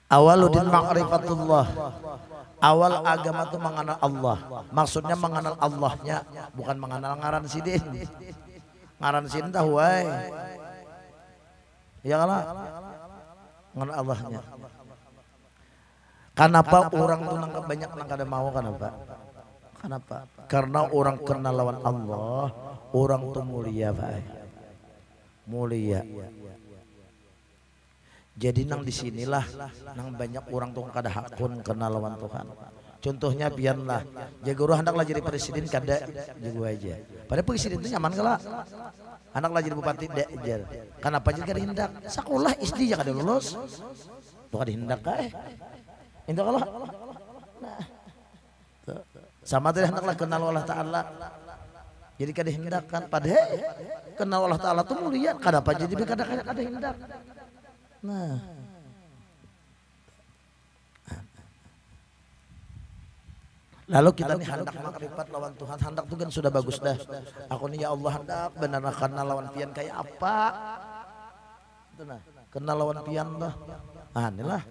Awaludin ma'rifatullah. Awal agama itu mengenal Allah. Maksudnya mengenal Allahnya, bukan mengenal ngaran sidin. Ngaran sidin tahu wae. Ya kalah. Mengenal Allahnya. Kenapa orang tuh nangkap banyak nang kada mau kenapa? Kenapa? Karena orang kenal lawan Allah, orang tuh mulia bae. Mulia. Jadi nang disinilah nang banyak orang tuh kada hakun kenal lawan Tuhan. Contohnya biarlah Jagoro hendaklah jadi presiden kada jago aja. Padahal presiden itu nyaman kala. Hendaklah jadi bupati dek aja. Kenapa jadi kada hindak? Sekolah SD ya kada lulus. Tuh kada hindak kae. Hindak kala. Nah. Sama tadi hendaklah kenal Allah Ta'ala. Jadi kada hindak kan padahal kenal Allah Ta'ala itu mulia. Kenapa jadi kada hindak? Nah, lalu kita nih hendak makrifat lawan Tuhan, hendak itu kan sudah bagus dah. Aku nih ya Allah hendak benar kenal lawan pian kayak apa? Itu nah, kenal lawan pian dah. Nah, inilah.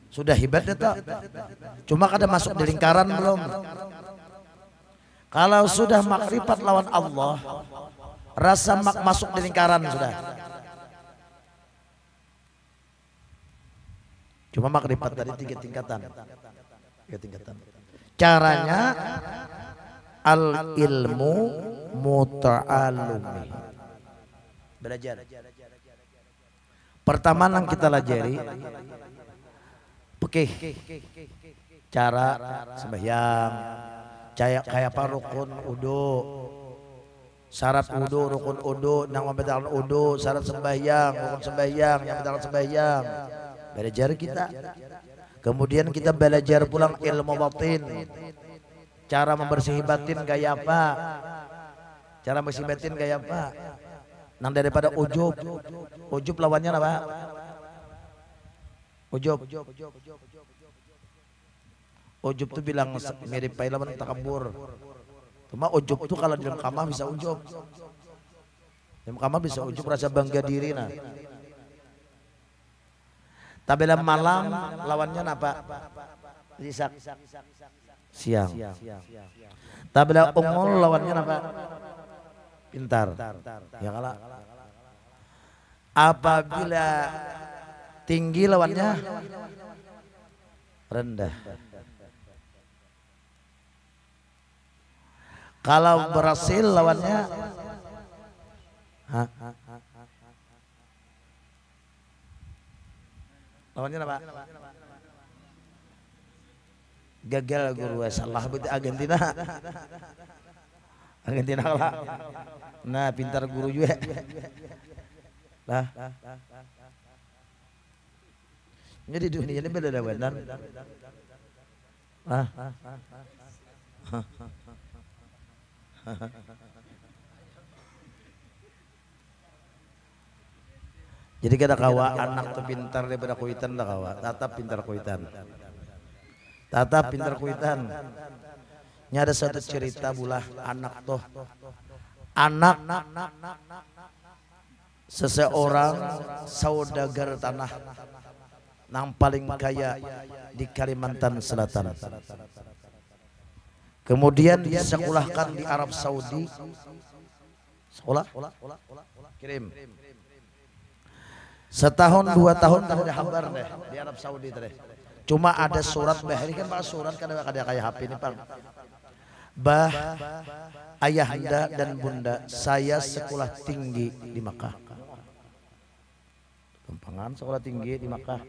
Sudah hebat dah. Cuma kada masuk di lingkaran belum. Kalau sudah makrifat lawan Allah, rasa masuk di lingkaran sudah. Cuma makrifat tadi 3 tingkatan. 3 tingkatan. Caranya al ilmu muta'allumi. Belajar. Pertama yang kita pelajari fikih. Cara sembahyang. Kayak apa rukun wudu. Syarat wudu, rukun wudu, nang membatalkan wudu, syarat sembahyang, rukun sembahyang, yang membatalkan sembahyang. Belajar kita. Kemudian kita belajar pulang ilmu batin. Cara membersihi batin gaya apa? Cara membersihi batin gaya apa? Nang daripada ujub. Ujub lawannya apa? Ujub. Ujub tuh bilang mirip lawan takabur. Cuma ujub tuh kalau di dalam kamar bisa ujub. Di dalam kamar bisa ujub rasa bangga diri nah. Tabela malam lawannya apa? Risak. Siang. Tabela ungul lawannya apa? Pintar. Ya kalah. Apabila tinggi lawannya rendah. Kalau berhasil lawannya lawannya apa? Gagal guru salah berarti Argentina. Argentina kalah. Nah, pintar guru juga. Lah. Jadi dunia ini beda benar. Jadi kada kawa anak tuh pintar daripada kuitan dah kawa. Tatap pintar kuitan. Tatap pintar kuitan. Ini ada satu cerita bulah anak tuh. Anak seseorang saudagar tanah yang paling kaya di Kalimantan Selatan. Kemudian disekolahkan di Arab Saudi. Sekolah? Kirim. Setahun 2 tahun tak ada kabar deh di Arab Saudi deh. Cuma ada surat bahari kan pak surat kada kayak HP ini pak. Bah, ayahanda dan bunda, saya sekolah tinggi di Makkah. Kempangan sekolah tinggi di Makkah.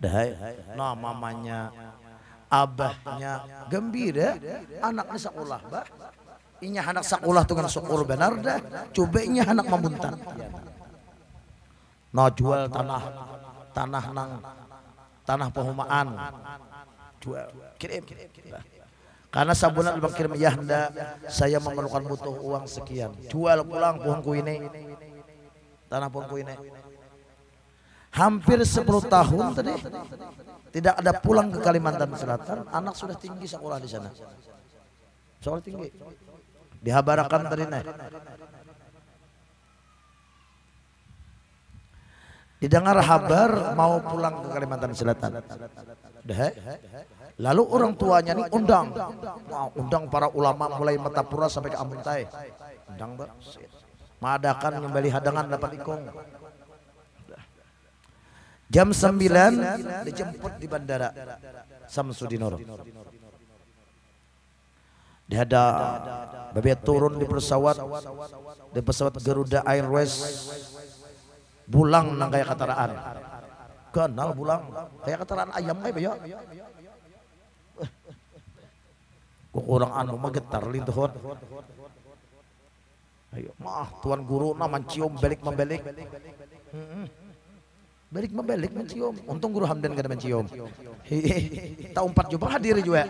Dahai, nah mamanya, abahnya gembira, anaknya sekolah bah. Inya anak sekolah tuh kan syukur benar dah. Cobanya anak membuntan. Nah jual tanah pehumaan. Jual, kirim. Karena sabunan Bang kirim, ya hendak saya memerlukan butuh uang sekian. Jual pulang pohonku ini. Tanah pohonku ini. Hampir 10 tahun tadi tidak ada pulang ke Kalimantan Selatan. Anak sudah tinggi sekolah di sana. Sekolah tinggi. Dihabarakan tadi nih. Didengar kabar mau pulang ke Kalimantan Selatan. Lalu orang tuanya nih undang para ulama mulai Metapura sampai ke Ambuntai. Undang ber. Madakan kembali hadangan dapat ikung. Jam 9 dijemput di bandara Samsudinur. Dia ada babi turun di pesawat Garuda Airways, bulang nang kayak kataraan. Kenal bulang kayak kataraan ayam kayak ya. Kok orang anu mah getar lintuhon. Ayo mah tuan guru na mencium balik membalik. Balik membalik mencium. Untung guru Hamdan gak ada mencium. Tahu 4 jumpa hadir juga.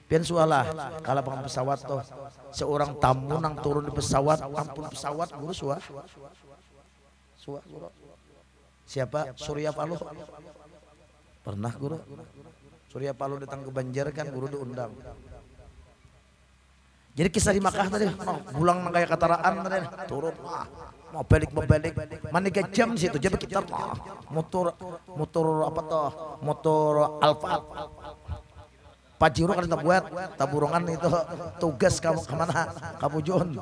Pian sualah kalau pengen pesawat tuh seorang tamu nang turun di pesawat, ampun pesawat guru suah guru. Siapa? Surya Paloh. Pernah guru. Surya Paloh datang ke Banjar kan guru diundang. Jadi kisah di Makkah tadi, pulang nang kayak kataraan tadi, turun mau balik mana jam situ jadi kita motor apa toh motor Alfa. Pajero kan kita buat taburongan itu tugas kamu kemana kamu John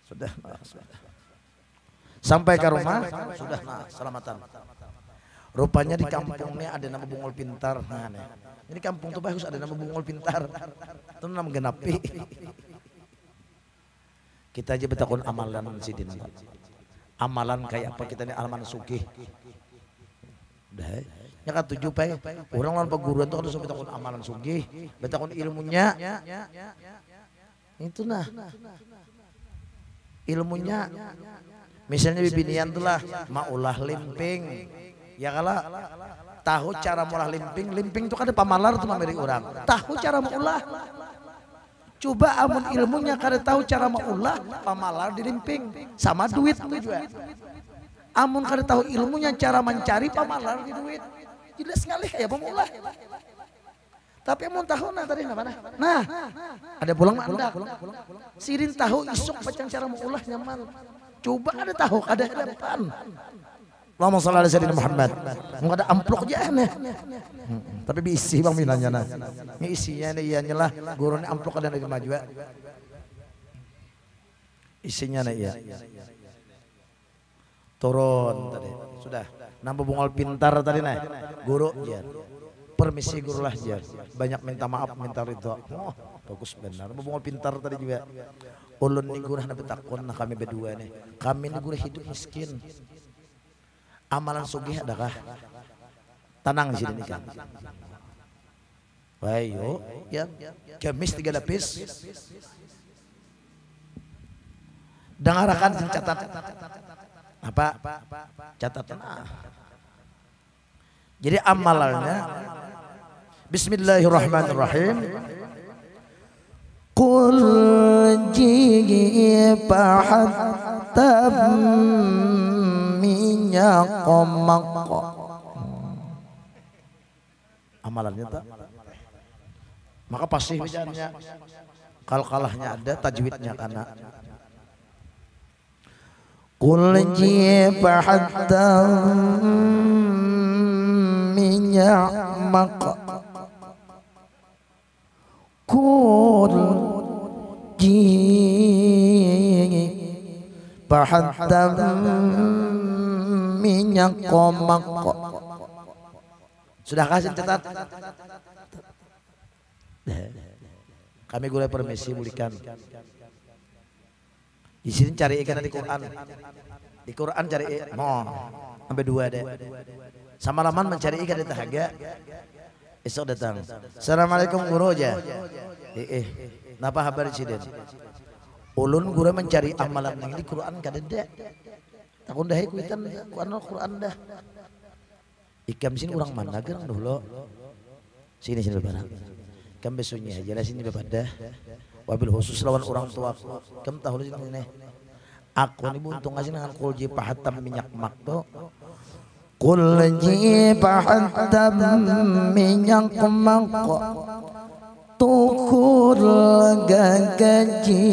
sudah sampai ke rumah sudah selamatan. Rupanya di kampungnya ada nama Bungol Pintar. Nah, ini kampung tuh bagus ada nama Bungol Pintar. Itu nama genapi. Kita aja betakun amalan sidin. Amalan kayak apa kita ini amalan sugih. Udah. Nya kan 7 pe. Orang lawan perguruan tuh harus betakun amalan sugih, betakun ilmunya. Itu nah. Ilmunya. Misalnya bibinian tuh lah maulah limping. Ya kalau tahu cara mulah limping tuh kan ada pamalar tuh memberi orang. Tahu cara maulah. Coba amun ilmunya kada tahu cara maulah, pamalar di limping sama duit juga. Amun kada tahu ilmunya cara mencari pamalar di duit. Jelas sekali kayak pemula. Tapi amun tahu nah tadi mana? Nah, ada pulang mandak. Sirin tahu isuk bacang cara maulah nyaman. Coba ada tahu ada hadapan. Allahumma shalli ala sayyidina Muhammad. Enggak ada amplok aja aneh. Tapi diisi bang minanya nah. Ini isinya nih ianya lah. Gurune amplok ada dari maju. Isinya nih ya. Turun tadi. Sudah. Nambah Bungol Pintar tadi nih. Guru ya. Permisi guru lah ya. Banyak minta maaf minta ridho. Oh, bagus benar. Bungol Pintar tadi juga. Ulun nih guru nabi takun nah kami berdua nih. Kami nih guru hidup miskin. Amalan sugih adakah? Tenang di sini kan. Bayo, ya. Kemis 3 lapis. Dengarkan catat. Apa? Catatan. Jadi amalannya Bismillahirrahmanirrahim. Qul ji'bahatam minyak komak. Amalannya tak. Maka pasti bicaranya. Kalkalahnya ada, tajwidnya karena. Qul ji'bahatam minyak mak. Qul ji'bahatam minyak komak. Sudah kasih catat. Kami gulai permisi bulikan. Di sini cari ikan di Quran. Di Quran cari sampai 2 deh. Sama laman mencari ikan di Tahaga. Esok datang. Assalamualaikum guru aja. Napa kabar insiden? Ulun guru mencari amalan yang di Quran kadeda. Takun dah ikutan Quran dah. Ikam sini orang mana gerang dulu. Sini barang. Kam besunya jelas ini bapak dah. Wabil khusus lawan orang tua aku. Kam tahu ini. Aku ni buntung ngasih dengan kulji pahatam minyak makto. Kulji pahatam minyak makto. Tukur gaji.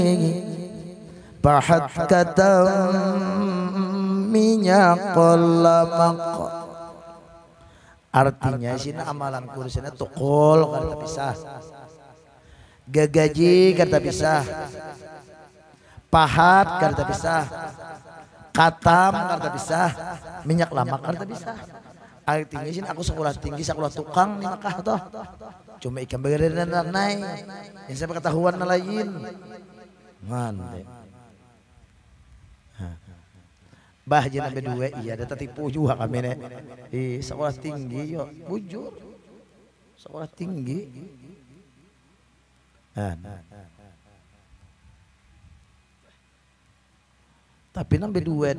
Pahat katam minyak makto. Artinya sini amalan kursina tukul kata pisah, gagaji kata pisah, pahat kata pisah, katam kata pisah, minyak lama kata pisah. Artinya sini aku sekolah tinggi, sekolah tukang nih makah toh. Cuma ikan bagari dan naik, yang saya ketahuan lain, mantep. Bah jenah berdua iya ada tipu juga kami nek. Sekolah tinggi yo bujur. Sekolah tinggi. Tapi nang berdua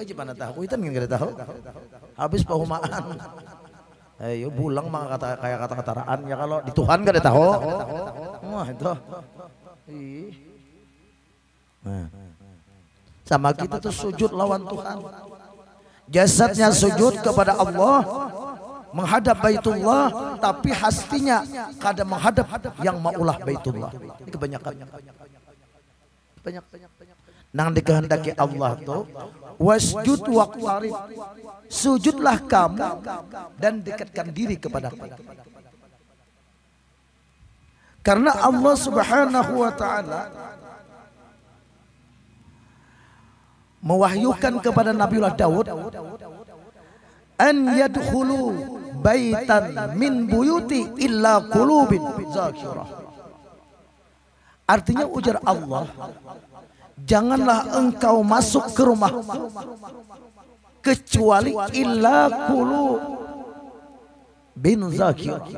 aja mana tahu itu nggak tahu. Habis pahumaan. Ayo bulang mah kayak kata-kataan ya kalau di Tuhan nggak ada tahu. Wah itu. Sama kita tuh sujud lawan Tuhan. Jasadnya sujud kepada Allah, menghadap Baitullah, tapi hatinya kadang menghadap yang maulah Baitullah. Ini kebanyakan. Nang dikehendaki Allah tuh wasjud waqtarib. Sujudlah kamu dan dekatkan diri kepadaku. Karena Allah Subhanahu wa taala mewahyukan kepada Nabiullah Daud an yadkhulu baitan min buyuti illa qulubin zakirah. Artinya ujar Allah, janganlah engkau masuk ke rumah kecuali illa qulubin zakirah,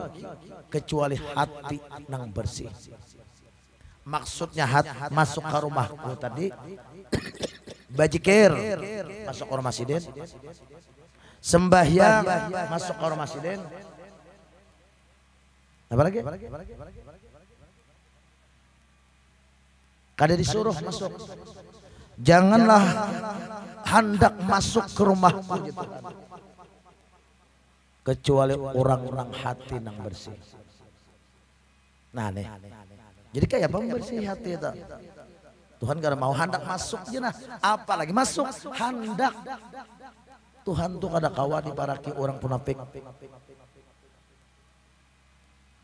kecuali hati nang bersih. Maksudnya masuk ke rumahku tadi bajikir masuk ke rumah masjidin, sembahyang masuk ke rumah masjidin, apa lagi? Kada disuruh masuk. Janganlah hendak masuk ke rumahku gitu. Kecuali orang-orang hati nang bersih. Nah nih, jadi kayak apa bersih hati itu? Tuhan gak mau hendak masuk aja nah, apalagi masuk hendak. Tuhan tuh kada kawa diparaki orang munafik.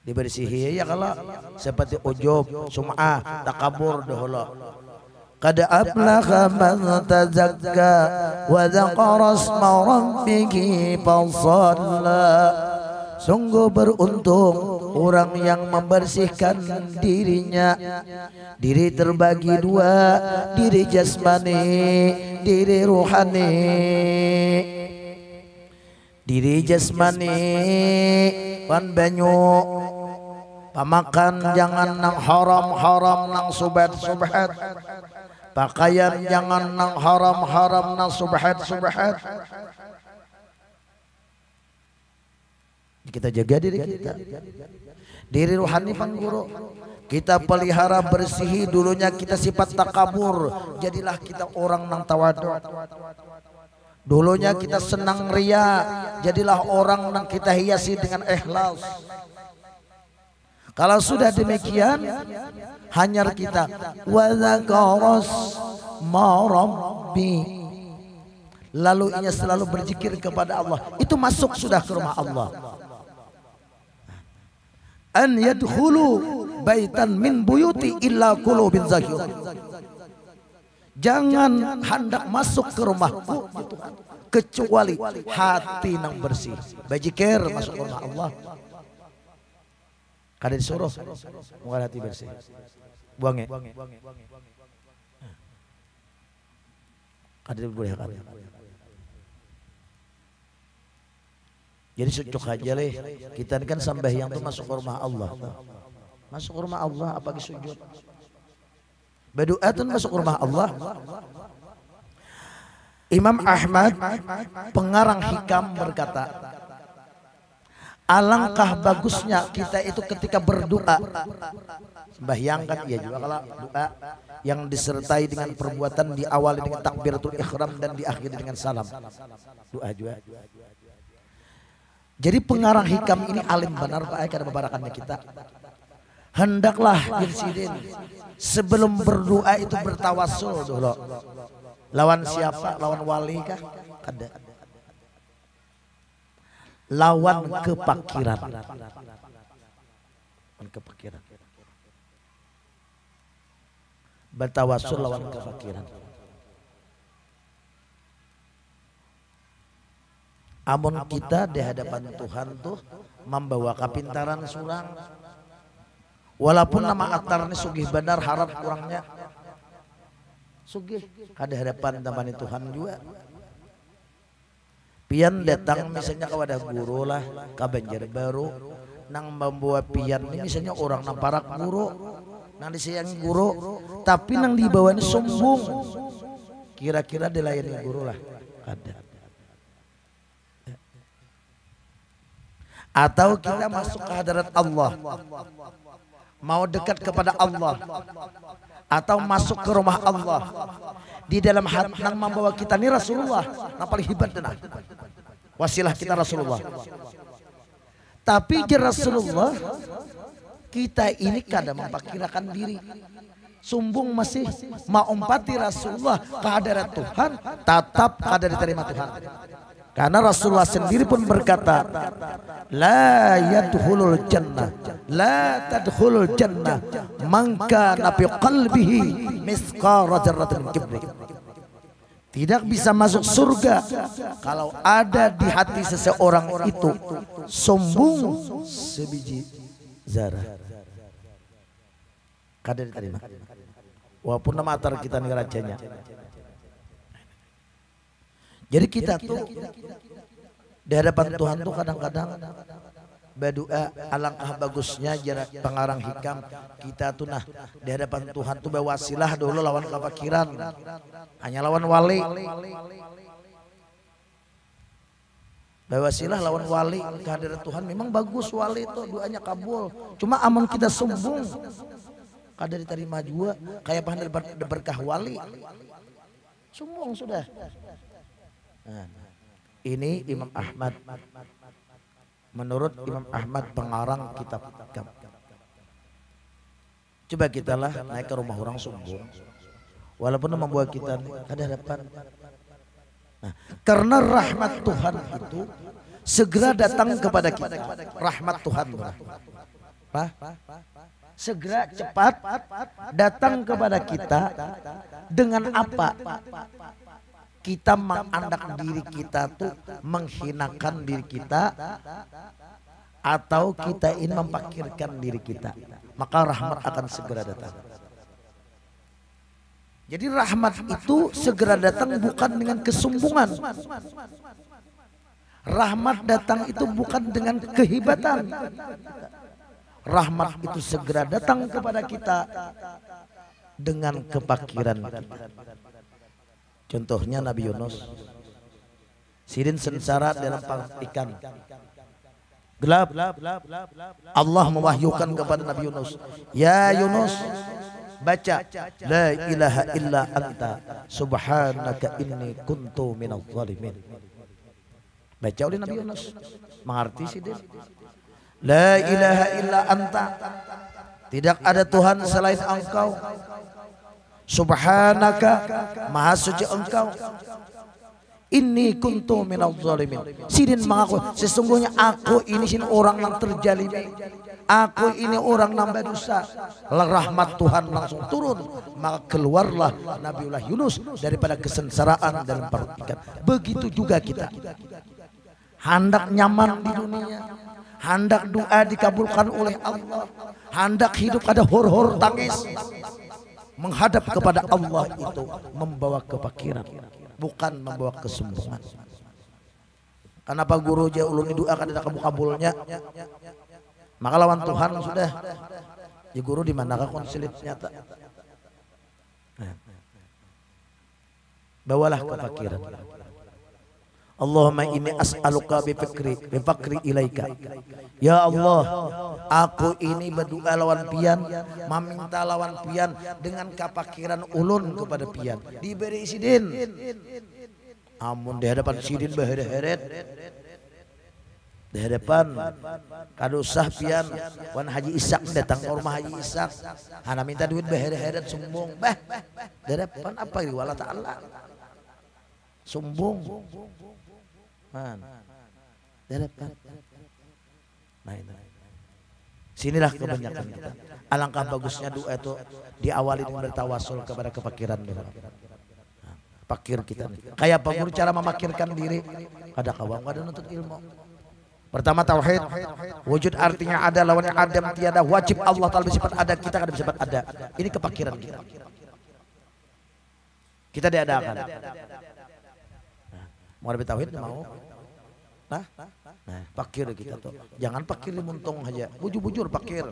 Dibersihi ya kalau seperti ujub, sum'ah, takabur dahulu. Qad aflaha man tazakka wa dzakara asma rabbih fasalla. Sungguh beruntung orang yang membersihkan dirinya. Diri terbagi 2, diri jasmani, diri ruhani. Diri jasmani pan banyu pamakan jangan nang haram nang subhat. Pakaian jangan nang haram nang subhat. Kita jaga diri kita. Diri rohani pangguru kita pelihara bersihi. Dulunya kita sifat takabur, jadilah kita orang nang tawadu. Dulunya kita senang ria, jadilah orang nang kita hiasi dengan ikhlas. Kalau sudah demikian, hanyar kita wa dzakaras ma rabbi, lalu ia selalu berzikir kepada Allah. Itu masuk sudah ke rumah Allah. An yadkhulu baitan min buyuti illa qulubin zakirah. Jangan hendak masuk ke rumahku kecuali hati nang bersih. Bajiker masuk rumah Allah. Kada disuruh bukan hati bersih. Buang ya. Kada boleh kan. Jadi sucuk aja leh. Kita kan sembahyang tuh masuk rumah Allah. Masuk rumah Allah apalagi sujud. Berdoa tuh masuk rumah Allah. Imam Ahmad pengarang hikam berkata, alangkah bagusnya kita itu ketika berdoa. Sembahyang kan iya juga kalau doa yang disertai dengan perbuatan diawali dengan takbiratul ihram dan diakhiri dengan salam. Doa juga. Jadi pengarang hikam ini alim benar Pak karena membarakannya kita. Hendaklah insiden sebelum berdoa itu bertawassul dulu. Lawan siapa? Lawan wali kah? Kada. Lawan kepakiran. Kepakiran. Bertawassul lawan kepakiran. Amun kita di hadapan Tuhan tuh membawa kepintaran surang. Walaupun nama atarnya sugih benar harap kurangnya. Sugih ada hadapan teman Tuhan juga. Pian datang misalnya kepada guru lah ke Banjarbaru nang membawa pian ini misalnya orang nang parak guru nang disayang guru tapi nang dibawanya sombong kira-kira dilayani guru lah ada. Atau kita masuk ke hadirat Allah mau dekat kepada Allah atau masuk ke rumah Allah di dalam hati yang membawa kita ini Rasulullah yang paling hebat dan wasilah kita Rasulullah. Tapi Rasulullah kita ini kadang memperkirakan diri sombong masih mau umpati Rasulullah ke hadirat Tuhan tetap kada diterima Tuhan. Karena Rasulullah sendiri pun berkata, la yadkhulul jannah, la tadkhulul jannah, man kana fi qalbihi mithqala dzarratin kibri. Tidak bisa masuk surga kalau ada di hati seseorang itu sombong sebiji zarah. Kada diterima. Walaupun nama atar kita nih rajanya. Jadi kita tuh di hadapan Tuhan tuh kadang-kadang berdoa alangkah bagusnya jarak pengarang hikam kita tuh nah di hadapan Tuhan tuh berwasilah dulu lawan kepikiran hanya lawan wali berwasilah lawan wali kehadiran Tuhan memang bagus wali itu doanya kabul cuma aman kita sombong kada diterima juga kayak pandai berkah wali sombong sudah. Nah, ini Imam Ahmad menurut Imam Ahmad pengarang kitab. Coba kita lah naik ke rumah orang sombong walaupun membuat kita ada hadapan. Nah, karena rahmat Tuhan itu segera datang kepada kita. Rahmat Tuhan segera cepat datang kepada kita dengan apa? Kita mengandak diri kita tuh menghinakan diri kita atau kita ingin mempakirkan diri kita maka rahmat akan segera datang. Jadi rahmat itu segera datang bukan dengan kesombongan. Rahmat datang itu bukan dengan kehebatan. Rahmat itu segera datang kepada kita dengan kepakiran kita. Contohnya Nabi Yunus sirin sengsara dalam ikan gelap Allah mewahyukan kepada Nabi Yunus ya Yunus baca la ilaha illa anta subhanaka inni kuntu minadh dhalimin baca oleh Nabi Yunus mengerti sirin la ilaha illa anta tidak ada Tuhan selain engkau subhanaka maha suci engkau Inni kuntu minadh zalimin. Sidin mengaku sesungguhnya aku ini sin orang yang terjalimi. Aku ini orang nambah dosa. Rahmat Tuhan langsung turun. Maka keluarlah Nabiullah Yunus daripada kesengsaraan dalam perut ikan. Begitu juga kita. Hendak nyaman di dunia. Hendak doa dikabulkan oleh Allah. Hendak hidup ada hor-hor tangis. Menghadap kepada Allah itu membawa kepakiran. Bukan membawa kesombongan. Kenapa guru aja ulun doa kan tidak kabul-kabulnya. Maka lawan Tuhan sudah. Ya guru di manakah konsilit nyata? Nah. Bawalah kefakiran. Allahumma inni as'aluka bifakri ilaika. Ya Allah, aku ini berdoa lawan pian, meminta lawan pian dengan kefakiran ulun kepada pian. Diberi sidin. Amun di hadapan sidin berheret-heret. Di hadapan kadusah pian wan Haji Ishak datang ke rumah Haji Ishak hana minta duit beheret-heret sumbung bah di hadapan apa di wala ta'ala sumbung man di hadapan nah itu sinilah kebanyakan kita. Alangkah bagusnya doa itu diawali dengan bertawasul kepada kefakiran kita. Fakir kita kayak apa guru cara memakirkan diri ada kawang ada nuntut ilmu. Pertama tauhid, wujud artinya ada, lawannya adam tiada, wajib Allah Ta'ala bersifat ada, kita kan bersifat ada. Ini kepakiran kita. Kita diadakan. Nah, mau lebih tauhid mau? Nah, fakir kita tuh. Jangan fakir muntung aja, bujur-bujur fakir.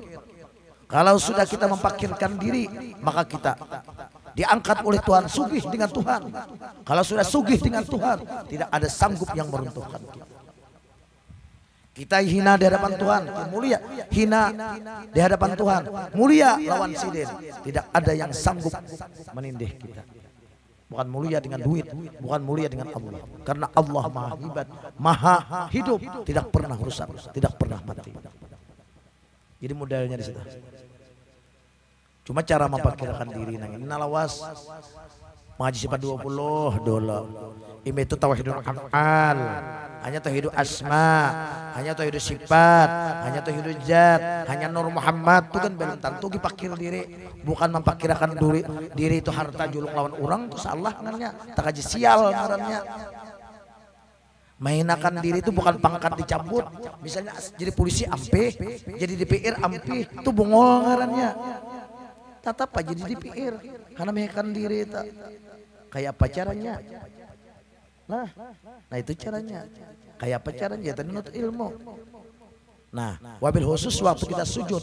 Kalau sudah kita mempakirkan diri, maka kita diangkat oleh Tuhan, sugih dengan Tuhan. Kalau sudah sugih dengan Tuhan, tidak ada sanggup yang meruntuhkan kita. Kita hina di hadapan Tuhan, mulia. Hina di hadapan Tuhan, mulia lawan sidin. Tidak ada yang sanggup menindih kita. Bukan mulia dengan duit, bukan mulia dengan Allah. Karena Allah maha hebat, maha hidup, tidak pernah rusak, tidak pernah mati. Jadi modalnya di situ. Cuma cara memperkirakan diri nang ini nalawas. Mengaji sifat 20 dolar. Ini itu tauhidul af'al. Hanya tauhidul asma, hanya tauhidul sifat, hanya tauhidul zat, hanya Nur Muhammad itu kan belum tentu dipakir diri, bukan mempakirakan diri itu harta julung lawan orang itu salah ngarannya, tak kaji sial ngarannya. Mainakan diri itu bukan pangkat dicabut, misalnya jadi polisi ampe, jadi DPR ampe, itu bungol ngarannya. Tetap aja jadi DPR, karena mainakan diri itu. Kayak apa caranya? Nah itu caranya. Kayak apa caranya? Tadi nut ilmu. Nah, wabil khusus waktu kita sujud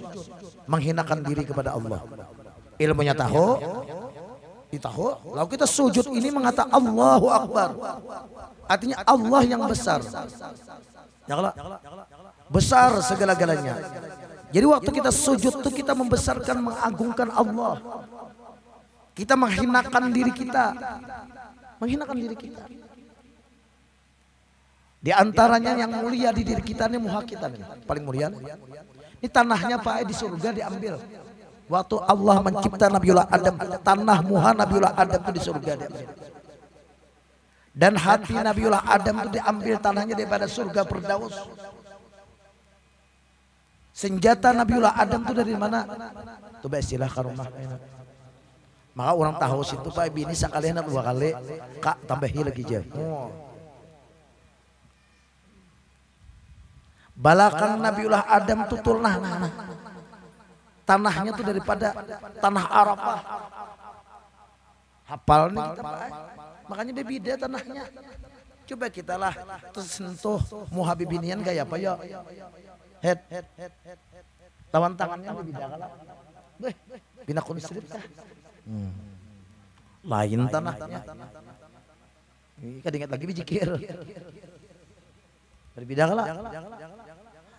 menghinakan diri kepada Allah. Ilmunya tahu, ditahu. Lalu kita sujud ini mengata Allahu Akbar. Artinya Allah yang besar. Besar segala-galanya. Jadi waktu kita sujud itu kita membesarkan, mengagungkan Allah. Kita menghinakan diri kita. Menghinakan diri kita. Di antaranya yang mulia di diri kita ini muha kita nih. Paling mulia. Ini tanahnya Pak di surga diambil. Waktu Allah mencipta Nabiullah Adam, tanah muha Nabiullah Adam itu di surga diambil. Dan hati Nabiullah Adam itu diambil tanahnya daripada surga Firdaus. Senjata Nabiullah Adam itu dari mana? Coba silahkan rumah. Maka orang tahu situ Pak bini sekalian 2 kali, Kak tambahi lagi aja. Balakang Nabiullah Adam tutul tanahnya tuh daripada tanah Arafah. Hafal nih kita Pak. Makanya dia beda tanahnya. Coba kita lah tersentuh muhabibinian gaya apa ya? Head. Lawan tangannya beda kalah. Beh, bina konsrip kah? Lain tanahnya. Kan ingat lagi bijikir. Berbeda kalah.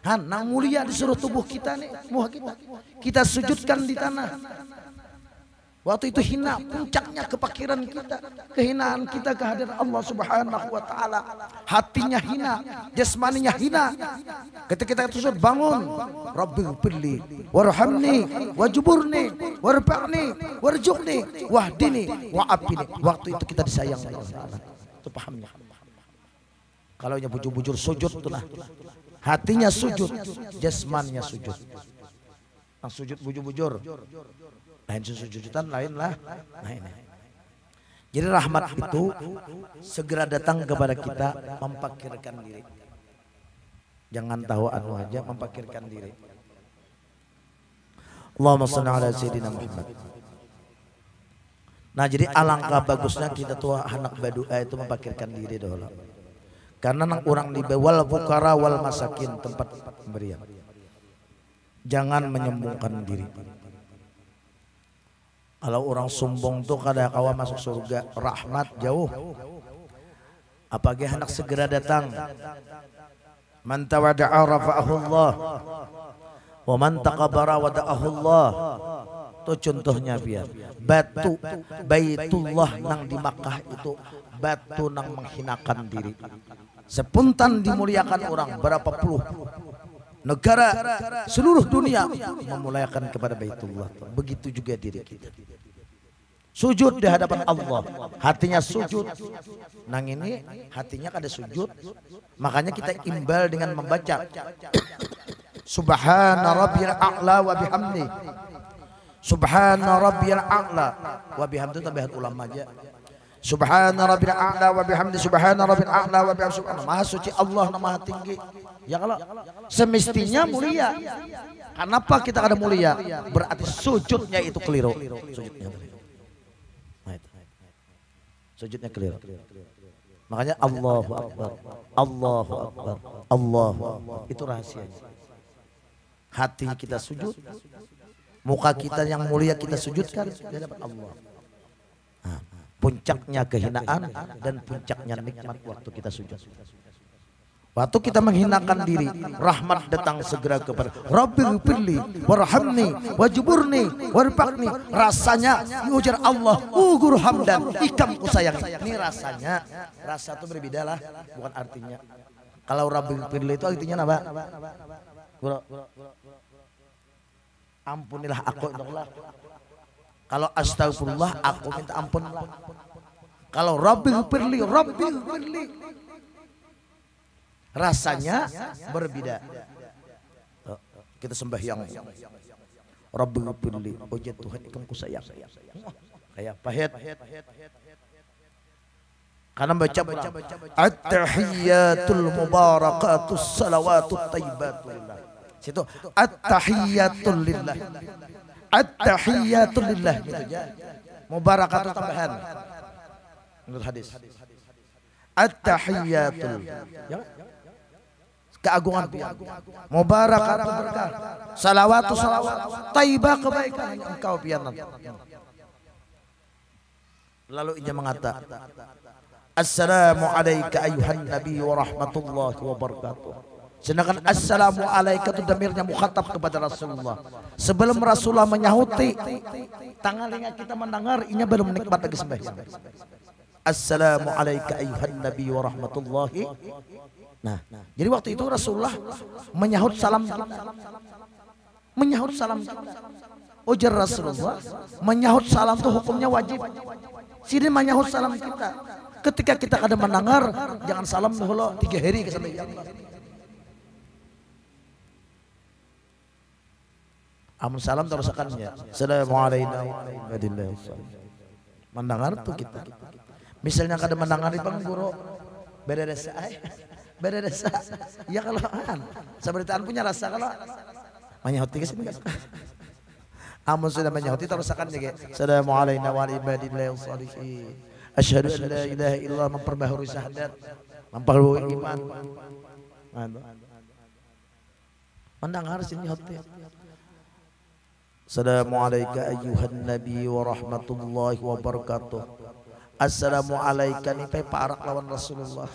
Nang mulia di seluruh tubuh kita nih, muha kita. Kita sujudkan di tanah. Waktu itu hina, puncaknya kepakiran kita, kehinaan kita kehadiran Allah Subhanahu wa taala. Hatinya hina, jasmaninya hina. Ketika kita sujud bangun, Rabbighfirli warhamni wajburni warfa'ni warzuqni wahdini wa'afini. Waktu itu kita disayang oleh Allah. Itu pahamnya. Kalau nya bujur-bujur sujud tuh nah. Hatinya sujud, jasmannya sujud. Nah, sujud bujur-bujur. Lain sujudan lain lah. Nah ini. Jadi rahmat itu segera datang kepada kita, memfakirkan diri. Jangan tahu anu aja, memfakirkan diri. Allahumma shalli ala sayyidina Muhammad. Nah jadi alangkah bagusnya kita tuh anak berdoa itu memfakirkan diri dahulu. Karena nang orang di wal fukara wal masakin, tempat pemberian. Jangan menyembungkan diri. Kalau orang sombong tuh kada kawa masuk surga, rahmat jauh. Apalagi hendak segera datang. Man tawada'a rafa'ahu Allah, wa man taqabara wada'ahu Allah. Itu contohnya biar batu Baitullah nang di Makkah itu batu nang menghinakan diri. Sepuntan dimuliakan orang berapa puluh negara seluruh dunia memuliakan kepada Baitullah. Begitu juga diri kita. Sujud di hadapan Allah, hatinya sujud. Nang ini hatinya kada sujud. Makanya kita imbal dengan membaca Subhana rabbiyal a'la wa bihamdi. Subhana rabbiyal a'la wa bihamdi, tambahan ulama aja. Subhana rabbil a'la wa bihamdi, subhana rabbil a'la wa bihamdi, subhana. Maha suci Allah, maha tinggi. Ya kalau semestinya mulia. Kenapa kita ada mulia? Berarti sujudnya itu keliru. Sujudnya keliru. Makanya Allahu Akbar, Allahu Akbar, Allahu Akbar. Itu rahasianya. Hati kita sujud, muka kita yang mulia kita sujudkan di hadapan Allah. Nah, puncaknya kehinaan dan puncaknya nikmat waktu kita sujud. Waktu kita menghinakan diri, rahmat datang segera kepada Rabbil firli warhamni wajburni warfaqni. Rasanya ujar Allah, ugur hamdan, ikam ku sayang. Ini rasanya, rasa itu berbeda lah, bukan artinya. Kalau Rabbil firli itu artinya apa? Ampunilah aku, Allah. Kalau astagfirullah, aku minta ampun. Kalau Rabbil firli, Rabbil firli, rasanya berbeda. Kita sembahyang Rabbil firli, oh ya Tuhan ikam ku sayang. Kayak pahit. Karena baca at-tahiyatul mubarakatus salawatut thayyibatul lillah. Situ at-tahiyatul lillah. At-tahiyatul lillah gitu aja. Mubarakatut tambahan. Menurut hadis. At-tahiyatul, ya. Keagungan Tuhan, mubarakatuh berkah, salawatu salawat, taibah kebaikan engkau pianan. Lalu ia mengata, assalamu alayka ayuhan nabi wa rahmatullahi wa barakatuh. Sedangkan assalamu alayka itu damirnya mukhatab kepada Rasulullah. Sebelum Rasulullah menyahuti, tangan telinga kita mendengar, inya belum menikmat lagi sembahyang. Assalamu alayka ayuhan nabi wa rahmatullahi. Nah, jadi waktu itu Rasulullah menyahut salam, menyahut salam. Ujar Rasulullah, menyahut salam itu hukumnya wajib. Sini menyahut salam kita. Ketika kita kada mendengar, jangan salam dulu 3 hari ke sana. Amun salam terusakannya. Assalamualaikum warahmatullahi wabarakatuh. Mendengar tuh kita. Misalnya kada mendengar di bang guru, beda desa. Beda desa, ya kalau seberitaan punya rasa kalau menyahuti ke sini. Amun sudah menyahuti terusakan juga. Assalamualaikum warahmatullahi wabarakatuh. Asyhadu an la ilaha illallah, memperbaharui syahadat, memperbaharui iman. Mendengar sini hati. Assalamualaikum ayyuhan nabi wa rahmatullahi wabarakatuh. Assalamualaikum ini parak lawan Rasulullah.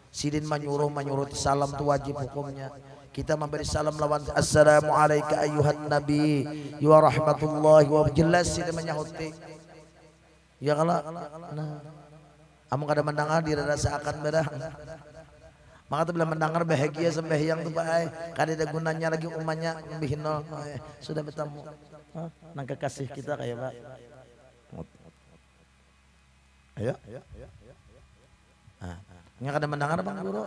Sidin menyuruh salam itu wajib hukumnya. Kita memberi salam lawan assalamualaikum ayyuhan nabi wa rahmatullahi wa jelas sidin menyahuti. Ya kalau nah, amun kada mendengar dirasakan berah. Maka tu bila mendengar bahagia sembahyang tu bae, kada ada gunanya lagi umatnya bihino. Sudah bertemu. Nang kekasih kita kayak Pak. Ayo. Nah. Nya kada mendengar Bang Guru.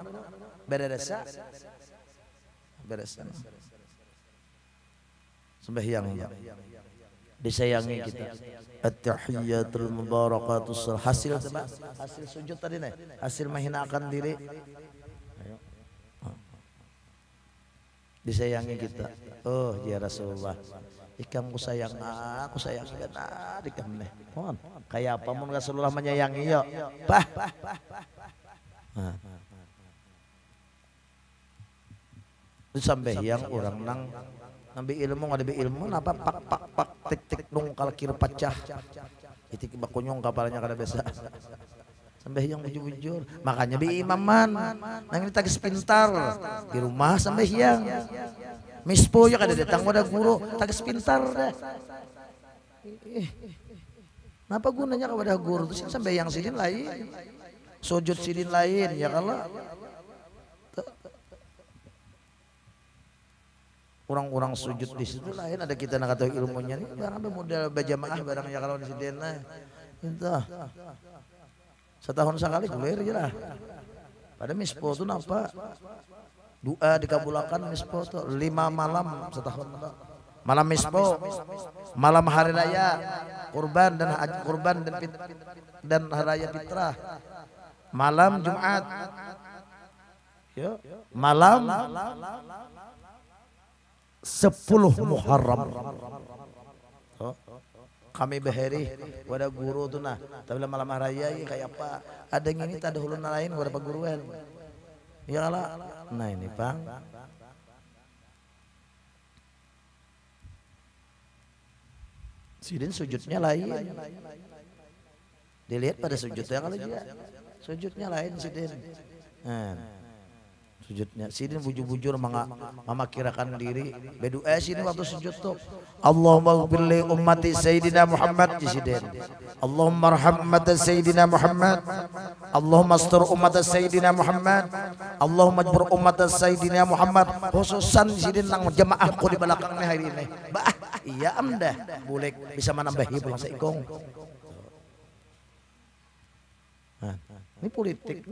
Beresa. Sembahyang disayangi kita. At-tahiyyatul mubarakatus hasil sujud tadi nih, hasil menghinakan diri. Ayo. Disayangi kita. Oh ya Rasulullah, ikam ku sayang aku sayang kana dikam nih. Mohon kayak apa mun Rasulullah menyayangi yo. Bah. Itu sambahyang orang nang nambi ilmu ngadabi ilmu napa pak tik tik nung kalkir pacah itik bakunyong kapalnya kada biasa sambahyang bujur-bujur makanya bi imaman nang ini tagis pintar di rumah sambahyang mispo ya kada datang pada guru tagis pintar deh napa gunanya kepada guru terus sambahyang sidin lain sujud sidin lain ya kalau orang-orang sujud di situ lain ada kita nak tahu ilmunya nih barang modal berjamaah barangnya kalau di sidena itu setahun sekali gulir aja lah pada mispo tuh napa doa dikabulkan mispo tuh 5 malam setahun malam mispo malam hari raya kurban dan hari raya fitrah malam Jumat malam 10 Muharram. Kami beheri wada guru tuh nah tapi malam raya kayak apa ada yang ini tak ada hulun lain wada pak guruan ya lah nah ini Bang sidin sujudnya lain dilihat pada sujudnya kalau dia sujudnya lain sidin sujudnya sidin bujur-bujur memakirakan diri berdoa sini waktu sujud tuh Allahumma ighfir li ummati sayyidina Muhammad sidin Allahumma arham ummata sayyidina Muhammad Allahumma astur ummata sayyidina Muhammad Allahumma ajbur ummata sayyidina Muhammad khususan sidin nang jamaahku di belakangnya hari ini bah iya amdah boleh bisa menambahi pulang seikong ini politik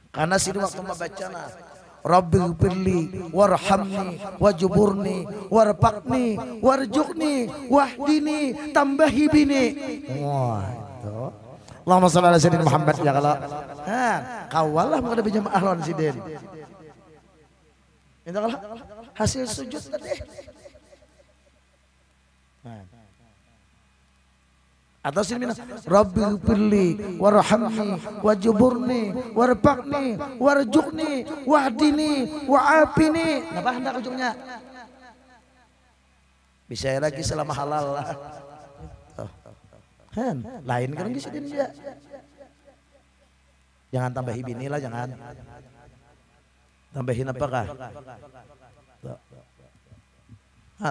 karena sini waktu membacana Rabbi firli warhamni wajburni warfaqni warjuqni wahdini tambahi bini wah itu Allahumma shalli ala sayyidina Muhammad ya kalau kawal lah menghadapi jamaah lawan sidin itu kalau hasil sujud tadi atau sini Rabbi firli warhamni wajburni warfaqni warjuqni wahdini wa'afini nah hendak ujungnya bisa lagi selama halal lah lain kan gisidin dia jangan tambahi bini lah jangan tambahin apakah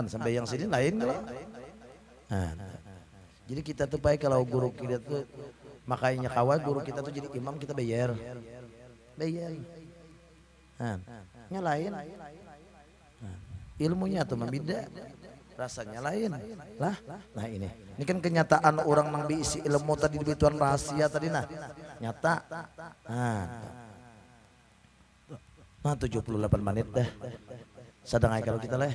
sampai yang sini lain kalau jadi kita tuh baik kalau guru kita tuh makanya kawan guru kita tuh jadi imam kita bayar lain ilmunya tuh membeda rasanya lain lah nah ini kan kenyataan orang yang diisi ilmu tadi di bituan rahasia tadi nah nyata nah 78 menit dah sedang kalau kita lah.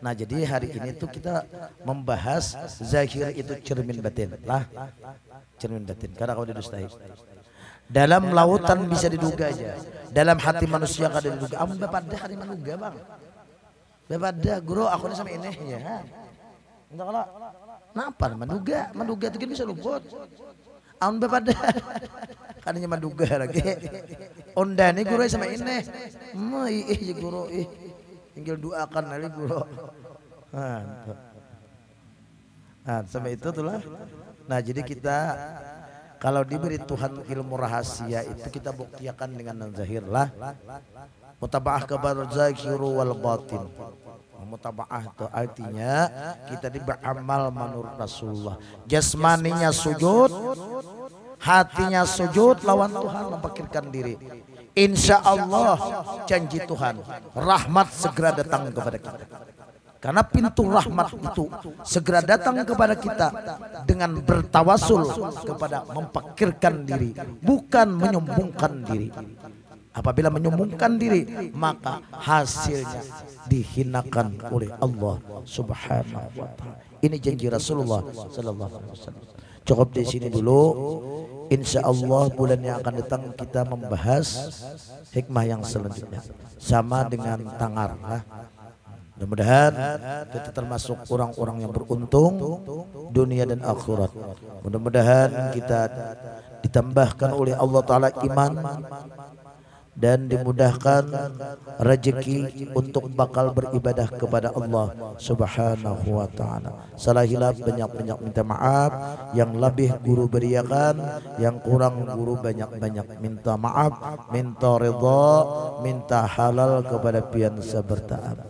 Nah jadi hari ini tuh kita membahas zahir itu cermin batin lah, cermin batin karena kau didustai dalam lautan bisa diduga aja, dalam hati manusia kada diduga. Amun bepada hari manuga Bang, bepada guru aku ini sama ini ya. Entah kalau napa menduga itu kan bisa luput. Amun bepada kadanya menduga lagi. Ondani guru sama ini, ya guru tinggal doakan kali guru. Sampai itu tuh lah. Nah jadi kita kalau diberi Tuhan ilmu rahasia itu kita buktikan dengan zahir lah. Mutaba'ah kabar zahiru wal batin. Mutaba'ah itu artinya kita beramal menurut Rasulullah. Jasmaninya sujud, hatinya sujud lawan Tuhan memikirkan diri. Insya Allah janji Tuhan rahmat segera datang kepada kita. Karena pintu rahmat itu segera datang kepada kita dengan bertawasul kepada memfakirkan diri, bukan menyombongkan diri. Apabila menyombongkan diri, maka hasilnya dihinakan oleh Allah Subhanahu wa taala. Ini janji Rasulullah sallallahu alaihi wasallam. Cukup di sini dulu. Insya Allah bulan yang akan datang kita membahas hikmah yang selanjutnya sama dengan tangar. Mudah-mudahan kita termasuk orang-orang yang beruntung dunia dan akhirat. Mudah-mudahan kita ditambahkan oleh Allah Ta'ala iman dan dimudahkan rezeki untuk bakal beribadah kepada Allah Subhanahu wa taala. Salah hilaf banyak-banyak minta maaf, yang lebih guru beriakan, yang kurang guru banyak-banyak minta maaf, minta ridha, minta halal kepada piansa bertaat.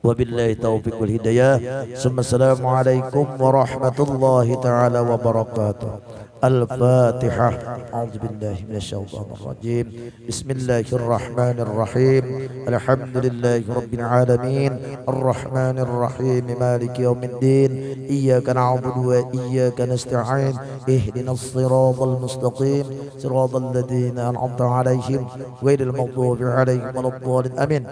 Wabillahi taufiq wal hidayah. Assalamualaikum warahmatullahi taala wabarakatuh. Al-Fatihah. A'udzubillahi minasyaitonir rajim. Bismillahirrahmanirrahim. Alhamdulillahi rabbil alamin. Arrahmanir rahim. Maliki yaumiddin. Iyyaka na'budu wa iyyaka nasta'in. Ihdinas siratal mustaqim. Siratal ladzina an'amta 'alaihim ghairil maghdubi 'alaihim waladdallin. Amin.